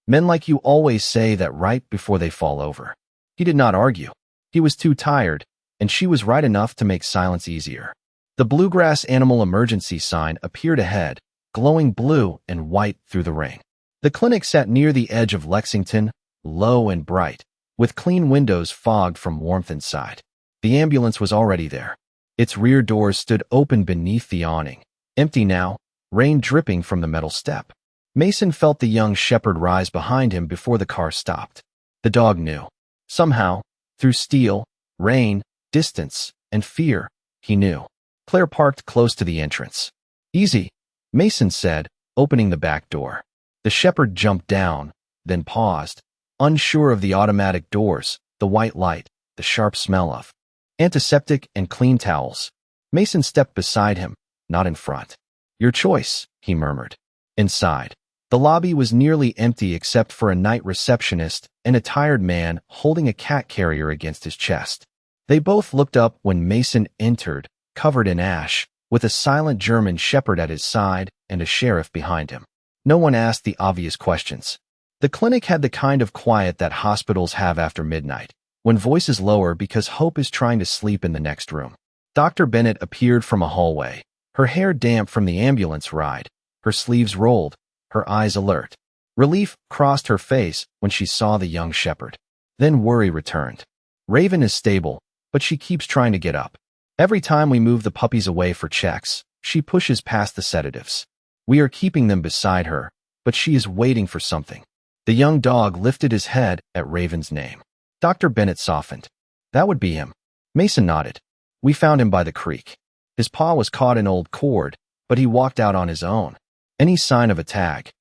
A: Men like you always say that right before they fall over." He did not argue. He was too tired, and she was right enough to make silence easier. The Bluegrass Animal Emergency sign appeared ahead, glowing blue and white through the rain. The clinic sat near the edge of Lexington, low and bright, with clean windows fogged from warmth inside. The ambulance was already there. Its rear doors stood open beneath the awning, empty now, rain dripping from the metal step. Mason felt the young shepherd rise behind him before the car stopped. The dog knew. Somehow, through steel, rain, distance, and fear, he knew. Claire parked close to the entrance. "Easy," Mason said, opening the back door. The shepherd jumped down, then paused, unsure of the automatic doors, the white light, the sharp smell of antiseptic and clean towels. Mason stepped beside him, not in front. "Your choice," he murmured. Inside, the lobby was nearly empty except for a night receptionist and a tired man holding a cat carrier against his chest. They both looked up when Mason entered, covered in ash, with a silent German shepherd at his side and a sheriff behind him. No one asked the obvious questions. The clinic had the kind of quiet that hospitals have after midnight, when voices lower because Hope is trying to sleep in the next room. Dr. Bennett appeared from a hallway, her hair damp from the ambulance ride, her sleeves rolled, her eyes alert. Relief crossed her face when she saw the young shepherd. Then worry returned. Raven is stable, but she keeps trying to get up. Every time we move the puppies away for checks, she pushes past the sedatives. We are keeping them beside her, but she is waiting for something. The young dog lifted his head at Raven's name. Dr. Bennett softened. That would be him. Mason nodded. We found him by the creek. His paw was caught in old cord, but he walked out on his own. Any sign of a tag?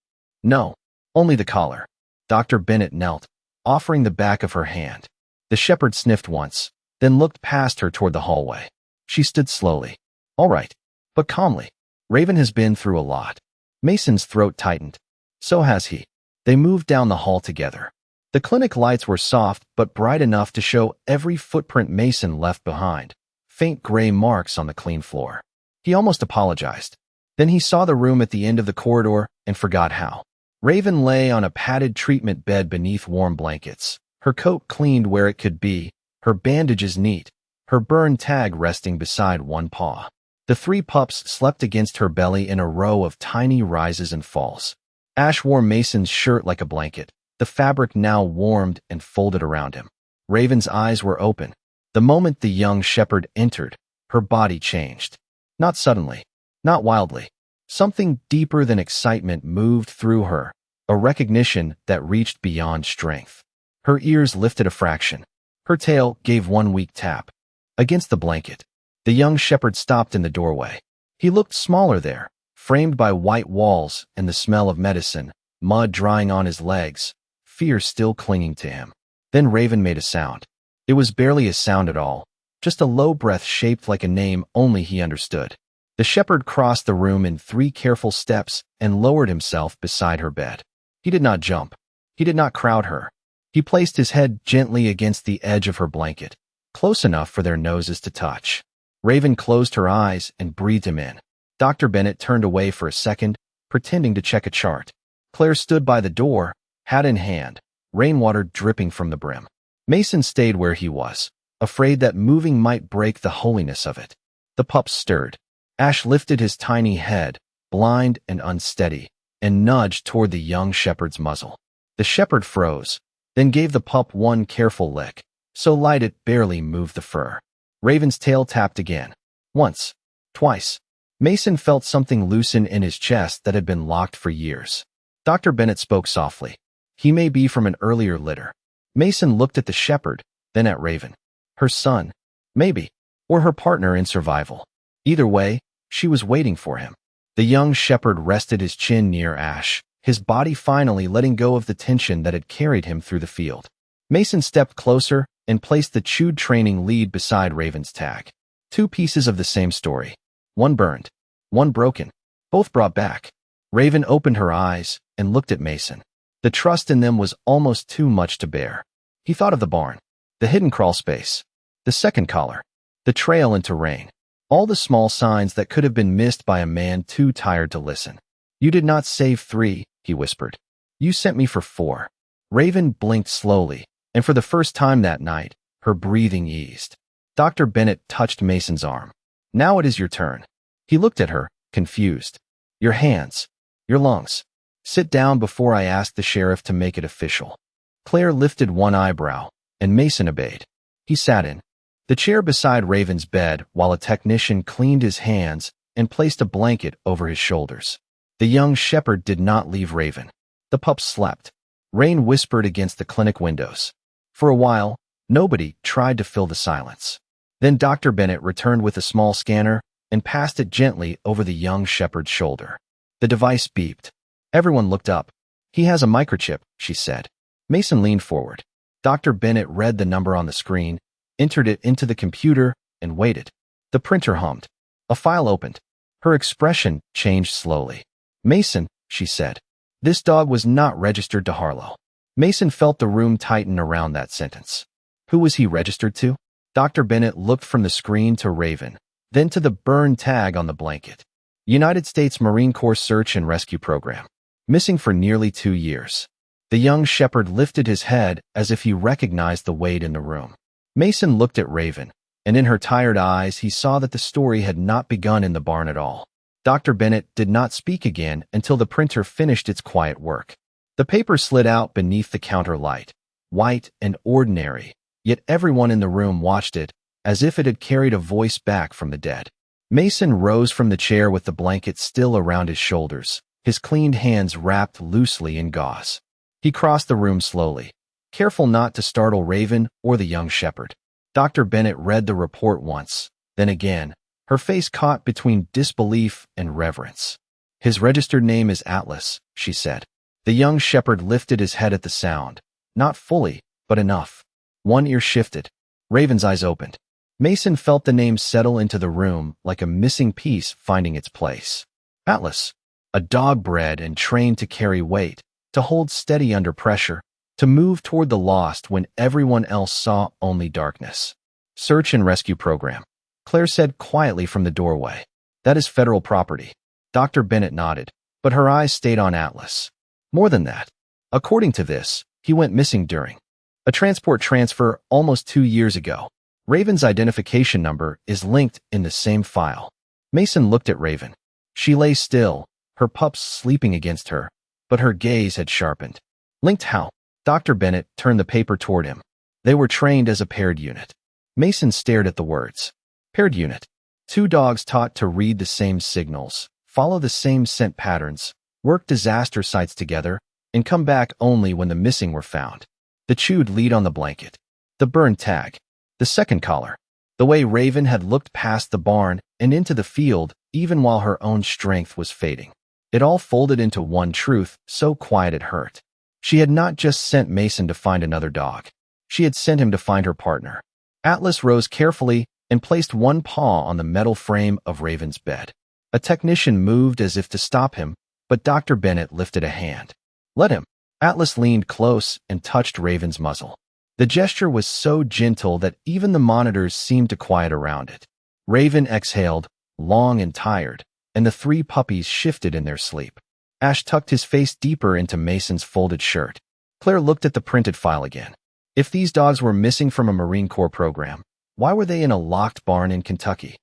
A: No. Only the collar. Dr. Bennett knelt, offering the back of her hand. The shepherd sniffed once, then looked past her toward the hallway. She stood slowly. All right, but calmly. Raven has been through a lot. Mason's throat tightened. So has he. They moved down the hall together. The clinic lights were soft but bright enough to show every footprint Mason left behind, faint gray marks on the clean floor. He almost apologized. Then he saw the room at the end of the corridor and forgot how. Raven lay on a padded treatment bed beneath warm blankets, her coat cleaned where it could be, her bandages neat, her burn tag resting beside one paw. The three pups slept against her belly in a row of tiny rises and falls. Ash wore Mason's shirt like a blanket, the fabric now warmed and folded around him. Raven's eyes were open. The moment the young shepherd entered, her body changed. Not suddenly, not wildly. Something deeper than excitement moved through her, a recognition that reached beyond strength. Her ears lifted a fraction. Her tail gave one weak tap. Against the blanket, the young shepherd stopped in the doorway. He looked smaller there, framed by white walls and the smell of medicine, mud drying on his legs, fear still clinging to him. Then Raven made a sound. It was barely a sound at all, just a low breath shaped like a name only he understood. The shepherd crossed the room in 3 careful steps and lowered himself beside her bed. He did not jump. He did not crowd her. He placed his head gently against the edge of her blanket, close enough for their noses to touch. Raven closed her eyes and breathed him in. Dr. Bennett turned away for a second, pretending to check a chart. Claire stood by the door, hat in hand, rainwater dripping from the brim. Mason stayed where he was, afraid that moving might break the holiness of it. The pups stirred. Ash lifted his tiny head, blind and unsteady, and nudged toward the young shepherd's muzzle. The shepherd froze, then gave the pup one careful lick, so light it barely moved the fur. Raven's tail tapped again. Once. Twice. Mason felt something loosen in his chest that had been locked for years. Dr. Bennett spoke softly. He may be from an earlier litter. Mason looked at the shepherd, then at Raven. Her son. Maybe. Or her partner in survival. Either way, she was waiting for him. The young shepherd rested his chin near Ash, his body finally letting go of the tension that had carried him through the field. Mason stepped closer and placed the chewed training lead beside Raven's tag. 2 pieces of the same story. One burned. One broken. Both brought back. Raven opened her eyes and looked at Mason. The trust in them was almost too much to bear. He thought of the barn, the hidden crawl space, the second collar, the trail into rain. All the small signs that could have been missed by a man too tired to listen. You did not save 3, he whispered. You sent me for 4. Raven blinked slowly, and for the first time that night, her breathing eased. Dr. Bennett touched Mason's arm. Now it is your turn. He looked at her, confused. Your hands. Your lungs. Sit down before I ask the sheriff to make it official. Claire lifted one eyebrow, and Mason obeyed. He sat in the chair beside Raven's bed while a technician cleaned his hands and placed a blanket over his shoulders. The young shepherd did not leave Raven. The pups slept. Rain whispered against the clinic windows. For a while, nobody tried to fill the silence. Then Dr. Bennett returned with a small scanner and passed it gently over the young shepherd's shoulder. The device beeped. Everyone looked up. He has a microchip, she said. Mason leaned forward. Dr. Bennett read the number on the screen, entered it into the computer, and waited. The printer hummed. A file opened. Her expression changed slowly. Mason, she said. This dog was not registered to Harlow. Mason felt the room tighten around that sentence. Who was he registered to? Dr. Bennett looked from the screen to Raven, then to the burn tag on the blanket. United States Marine Corps Search and Rescue Program. Missing for nearly 2 years. The young shepherd lifted his head as if he recognized the weight in the room. Mason looked at Raven, and in her tired eyes he saw that the story had not begun in the barn at all. Dr. Bennett did not speak again until the printer finished its quiet work. The paper slid out beneath the counter light, white and ordinary, yet everyone in the room watched it as if it had carried a voice back from the dead. Mason rose from the chair with the blanket still around his shoulders, his cleaned hands wrapped loosely in gauze. He crossed the room slowly, careful not to startle Raven or the young shepherd. Dr. Bennett read the report once, then again, her face caught between disbelief and reverence. His registered name is Atlas, she said. The young shepherd lifted his head at the sound, not fully, but enough. One ear shifted. Raven's eyes opened. Mason felt the name settle into the room like a missing piece finding its place. Atlas, a dog bred and trained to carry weight, to hold steady under pressure, to move toward the lost when everyone else saw only darkness. Search and Rescue Program, Claire said quietly from the doorway. That is federal property. Dr. Bennett nodded, but her eyes stayed on Atlas. More than that. According to this, he went missing during a transport transfer almost 2 years ago. Raven's identification number is linked in the same file. Mason looked at Raven. She lay still, her pups sleeping against her, but her gaze had sharpened. Linked how? Dr. Bennett turned the paper toward him. They were trained as a paired unit. Mason stared at the words. Paired unit. 2 dogs taught to read the same signals, follow the same scent patterns, work disaster sites together, and come back only when the missing were found. The chewed lead on the blanket. The burn tag. The second collar. The way Raven had looked past the barn and into the field even while her own strength was fading. It all folded into one truth, so quiet it hurt. She had not just sent Mason to find another dog. She had sent him to find her partner. Atlas rose carefully and placed one paw on the metal frame of Raven's bed. A technician moved as if to stop him, but Dr. Bennett lifted a hand. Let him. Atlas leaned close and touched Raven's muzzle. The gesture was so gentle that even the monitors seemed to quiet around it. Raven exhaled, long and tired, and the 3 puppies shifted in their sleep. Ash tucked his face deeper into Mason's folded shirt. Claire looked at the printed file again. If these dogs were missing from a Marine Corps program, why were they in a locked barn in Kentucky?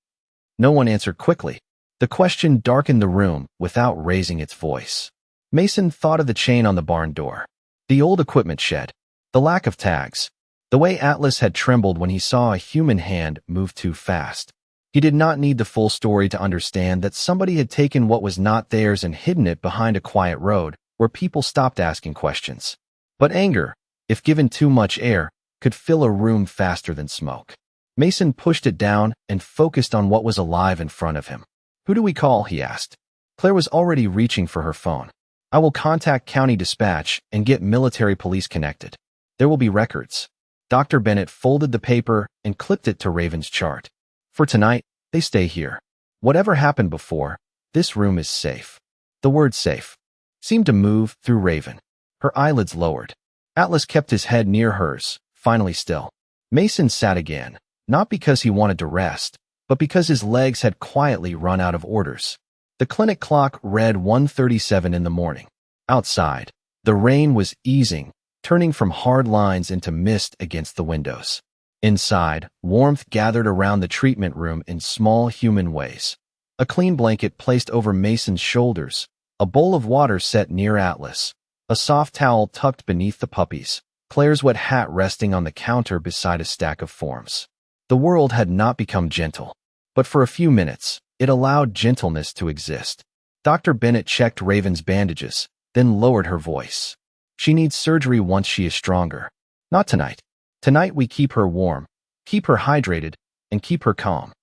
A: No one answered quickly. The question darkened the room without raising its voice. Mason thought of the chain on the barn door, the old equipment shed, the lack of tags, the way Atlas had trembled when he saw a human hand move too fast. He did not need the full story to understand that somebody had taken what was not theirs and hidden it behind a quiet road where people stopped asking questions. But anger, if given too much air, could fill a room faster than smoke. Mason pushed it down and focused on what was alive in front of him. Who do we call? He asked. Claire was already reaching for her phone. I will contact county dispatch and get military police connected. There will be records. Dr. Bennett folded the paper and clipped it to Raven's chart. For tonight, they stay here. Whatever happened before, this room is safe. The word safe seemed to move through Raven. Her eyelids lowered. Atlas kept his head near hers, finally still. Mason sat again, not because he wanted to rest, but because his legs had quietly run out of orders. The clinic clock read 1:37 in the morning. Outside, the rain was easing, turning from hard lines into mist against the windows. Inside, warmth gathered around the treatment room in small human ways. A clean blanket placed over Mason's shoulders, a bowl of water set near Atlas, a soft towel tucked beneath the puppies, Claire's wet hat resting on the counter beside a stack of forms. The world had not become gentle, but for a few minutes, it allowed gentleness to exist. Dr. Bennett checked Raven's bandages, then lowered her voice. She needs surgery once she is stronger. Not tonight. Tonight we keep her warm, keep her hydrated, and keep her calm.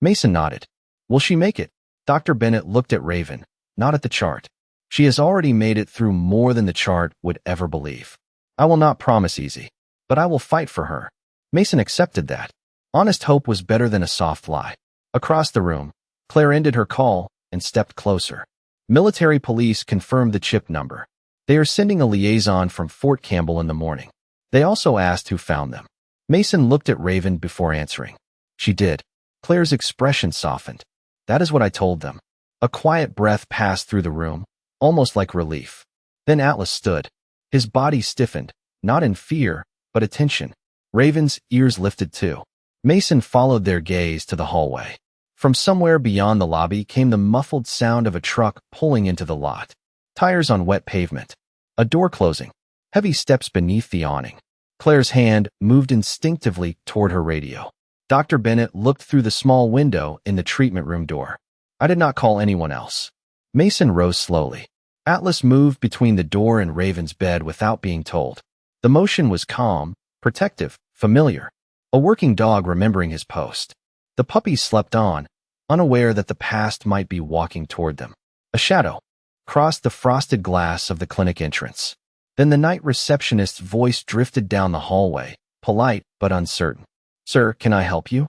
A: Mason nodded. Will she make it? Dr. Bennett looked at Raven, not at the chart. She has already made it through more than the chart would ever believe. I will not promise easy, but I will fight for her. Mason accepted that. Honest hope was better than a soft lie. Across the room, Claire ended her call and stepped closer. Military police confirmed the chip number. They are sending a liaison from Fort Campbell in the morning. They also asked who found them. Mason looked at Raven before answering. She did. Claire's expression softened. That is what I told them. A quiet breath passed through the room, almost like relief. Then Atlas stood. His body stiffened, not in fear, but attention. Raven's ears lifted too. Mason followed their gaze to the hallway. From somewhere beyond the lobby came the muffled sound of a truck pulling into the lot. Tires on wet pavement. A door closing. Heavy steps beneath the awning. Claire's hand moved instinctively toward her radio. Dr. Bennett looked through the small window in the treatment room door. I did not call anyone else. Mason rose slowly. Atlas moved between the door and Raven's bed without being told. The motion was calm, protective, familiar. A working dog remembering his post. The puppies slept on, unaware that the past might be walking toward them. A shadow crossed the frosted glass of the clinic entrance. Then the night receptionist's voice drifted down the hallway, polite but uncertain. Sir, can I help you?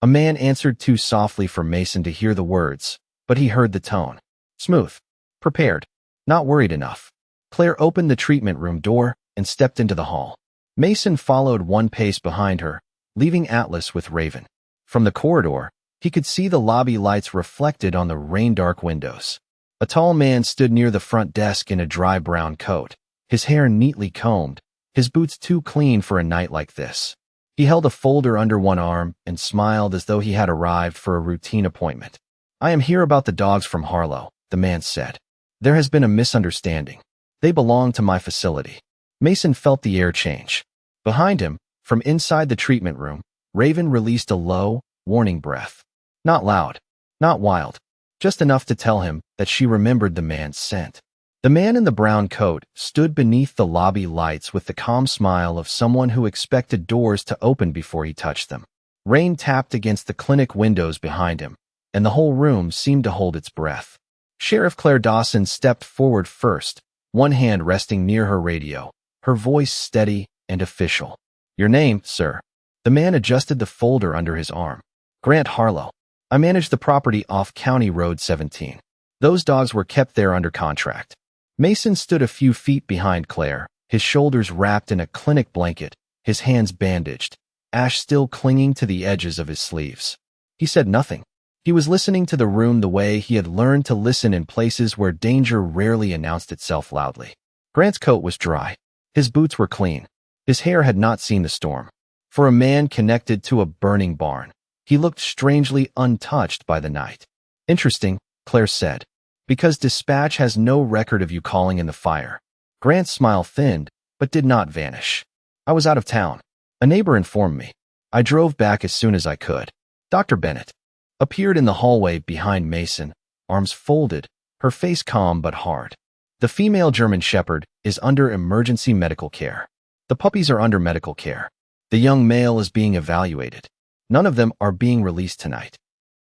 A: A man answered too softly for Mason to hear the words, but he heard the tone. Smooth. Prepared. Not worried enough. Claire opened the treatment room door and stepped into the hall. Mason followed one pace behind her, leaving Atlas with Raven. From the corridor, he could see the lobby lights reflected on the rain-dark windows. A tall man stood near the front desk in a dry brown coat, his hair neatly combed, his boots too clean for a night like this. He held a folder under one arm and smiled as though he had arrived for a routine appointment. I am here about the dogs from Harlow, the man said. There has been a misunderstanding. They belong to my facility. Mason felt the air change. Behind him, from inside the treatment room, Raven released a low, warning breath. Not loud, not wild, just enough to tell him that she remembered the man's scent. The man in the brown coat stood beneath the lobby lights with the calm smile of someone who expected doors to open before he touched them. Rain tapped against the clinic windows behind him, and the whole room seemed to hold its breath. Sheriff Claire Dawson stepped forward first, one hand resting near her radio, her voice steady and official. Your name, sir? The man adjusted the folder under his arm. Grant Harlow. I manage the property off County Road 17. Those dogs were kept there under contract. Mason stood a few feet behind Claire, his shoulders wrapped in a clinic blanket, his hands bandaged, ash still clinging to the edges of his sleeves. He said nothing. He was listening to the room the way he had learned to listen in places where danger rarely announced itself loudly. Grant's coat was dry. His boots were clean. His hair had not seen the storm. For a man connected to a burning barn, he looked strangely untouched by the night. Interesting, Claire said. Because dispatch has no record of you calling in the fire. Grant's smile thinned, but did not vanish. I was out of town. A neighbor informed me. I drove back as soon as I could. Dr. Bennett appeared in the hallway behind Mason, arms folded, her face calm but hard. The female German Shepherd is under emergency medical care. The puppies are under medical care. The young male is being evaluated. None of them are being released tonight.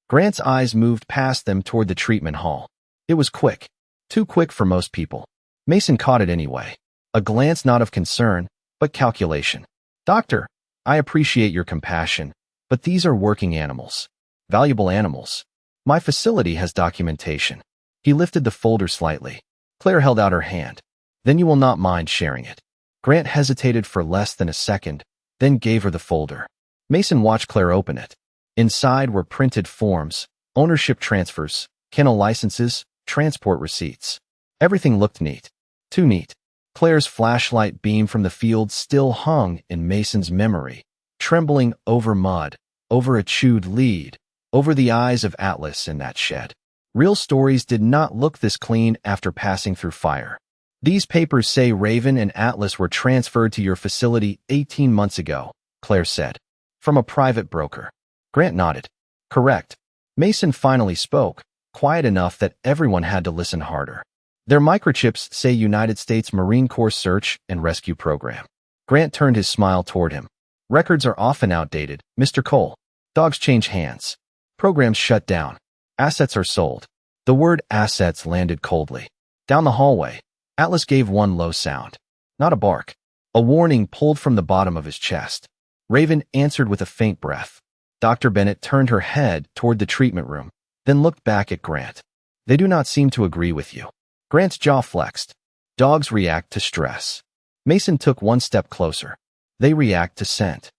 A: Grant's eyes moved past them toward the treatment hall. It was quick. Too quick for most people. Mason caught it anyway. A glance not of concern, but calculation. Doctor, I appreciate your compassion, but these are working animals. Valuable animals. My facility has documentation. He lifted the folder slightly. Claire held out her hand. Then you will not mind sharing it. Grant hesitated for less than a second, then gave her the folder. Mason watched Claire open it. Inside were printed forms, ownership transfers, kennel licenses, transport receipts. Everything looked neat. Too neat. Claire's flashlight beam from the field still hung in Mason's memory, trembling over mud, over a chewed lead, over the eyes of Atlas in that shed. Real stories did not look this clean after passing through fire. These papers say Raven and Atlas were transferred to your facility 18 months ago, Claire said. From a private broker. Grant nodded. Correct. Mason finally spoke, quiet enough that everyone had to listen harder. Their microchips say United States Marine Corps Search and Rescue Program. Grant turned his smile toward him. Records are often outdated, Mr. Cole. Dogs change hands. Programs shut down. Assets are sold. The word assets landed coldly. Down the hallway, Atlas gave one low sound. Not a bark. A warning pulled from the bottom of his chest. Raven answered with a faint breath. Dr. Bennett turned her head toward the treatment room, then looked back at Grant. They do not seem to agree with you. Grant's jaw flexed. Dogs react to stress. Mason took one step closer. They react to scent.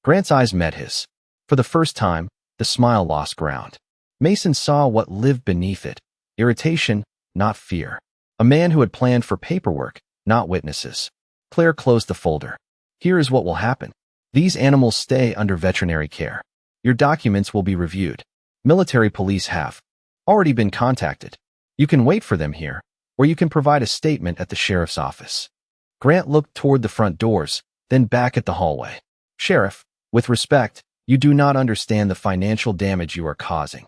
A: Grant's eyes met his. For the first time, the smile lost ground. Mason saw what lived beneath it. Irritation, not fear. A man who had planned for paperwork, not witnesses. Claire closed the folder. Here is what will happen. These animals stay under veterinary care. Your documents will be reviewed. Military police have already been contacted. You can wait for them here, or you can provide a statement at the sheriff's office. Grant looked toward the front doors, then back at the hallway. Sheriff, with respect, you do not understand the financial damage you are causing.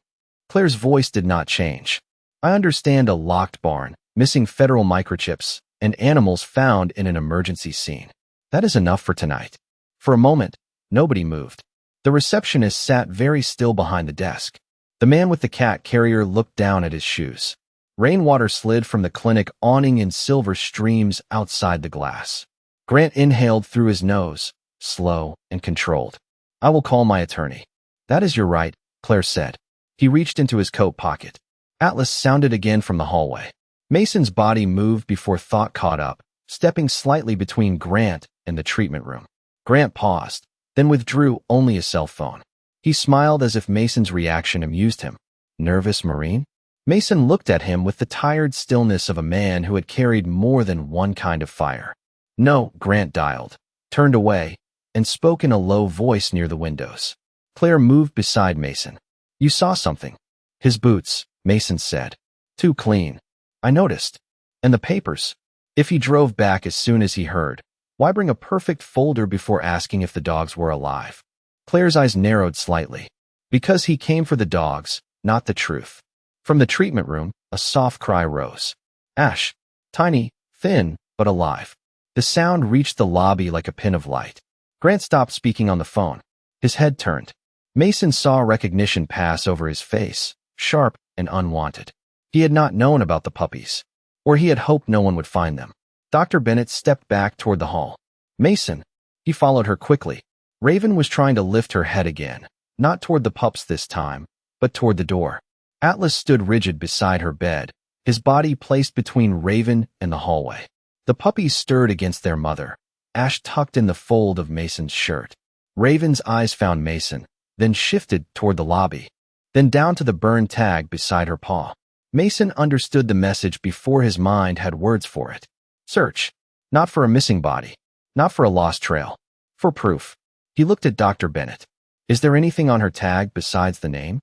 A: Claire's voice did not change. I understand a locked barn, missing federal microchips, and animals found in an emergency scene. That is enough for tonight. For a moment, nobody moved. The receptionist sat very still behind the desk. The man with the cat carrier looked down at his shoes. Rainwater slid from the clinic awning in silver streams outside the glass. Grant inhaled through his nose, slow and controlled. I will call my attorney. That is your right, Claire said. He reached into his coat pocket. Atlas sounded again from the hallway. Mason's body moved before thought caught up, stepping slightly between Grant and the treatment room. Grant paused, then withdrew only his cell phone. He smiled as if Mason's reaction amused him. Nervous, Marine? Mason looked at him with the tired stillness of a man who had carried more than one kind of fire. No, Grant dialed, turned away, and spoke in a low voice near the windows. Claire moved beside Mason. You saw something. His boots, Mason said. Too clean. I noticed. And the papers. If he drove back as soon as he heard, why bring a perfect folder before asking if the dogs were alive? Claire's eyes narrowed slightly. Because he came for the dogs, not the truth. From the treatment room, a soft cry rose. Ash. Tiny, thin, but alive. The sound reached the lobby like a pin of light. Grant stopped speaking on the phone. His head turned. Mason saw recognition pass over his face, sharp and unwanted. He had not known about the puppies, or he had hoped no one would find them. Dr. Bennett stepped back toward the hall. Mason. He followed her quickly. Raven was trying to lift her head again, not toward the pups this time, but toward the door. Atlas stood rigid beside her bed, his body placed between Raven and the hallway. The puppies stirred against their mother, Ash tucked in the fold of Mason's shirt. Raven's eyes found Mason, then shifted toward the lobby, then down to the burn tag beside her paw. Mason understood the message before his mind had words for it. Search. Not for a missing body. Not for a lost trail. For proof. He looked at Dr. Bennett. Is there anything on her tag besides the name?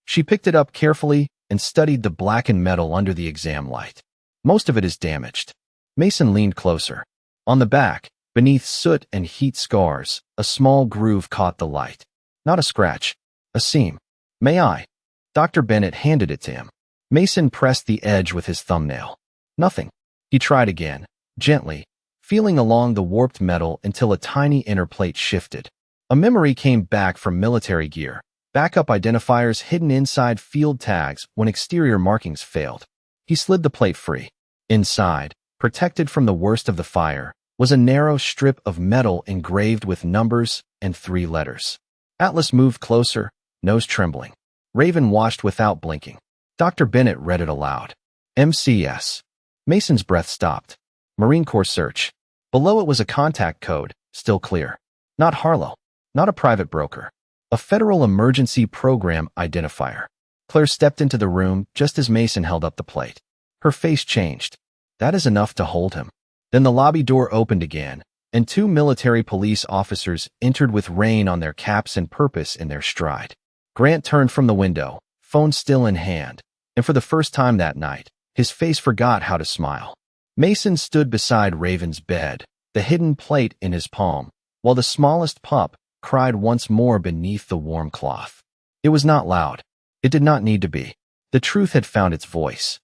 A: She picked it up carefully and studied the blackened metal under the exam light. Most of it is damaged. Mason leaned closer. On the back, beneath soot and heat scars, a small groove caught the light. Not a scratch. A seam. May I? Dr. Bennett handed it to him. Mason pressed the edge with his thumbnail. Nothing. He tried again, gently, feeling along the warped metal until a tiny inner plate shifted. A memory came back from military gear, backup identifiers hidden inside field tags when exterior markings failed. He slid the plate free. Inside, protected from the worst of the fire, was a narrow strip of metal engraved with numbers and 3 letters. Atlas moved closer, nose trembling. Raven watched without blinking. Dr. Bennett read it aloud. MCS. Mason's breath stopped. Marine Corps search. Below it was a contact code, still clear. Not Harlow. Not a private broker. A Federal Emergency Program identifier. Claire stepped into the room just as Mason held up the plate. Her face changed. That is enough to hold him. Then the lobby door opened again, and 2 military police officers entered with rain on their caps and purpose in their stride. Grant turned from the window, phone still in hand, and for the first time that night, his face forgot how to smile. Mason stood beside Raven's bed, the hidden plate in his palm, while the smallest pup cried once more beneath the warm cloth. It was not loud. It did not need to be. The truth had found its voice.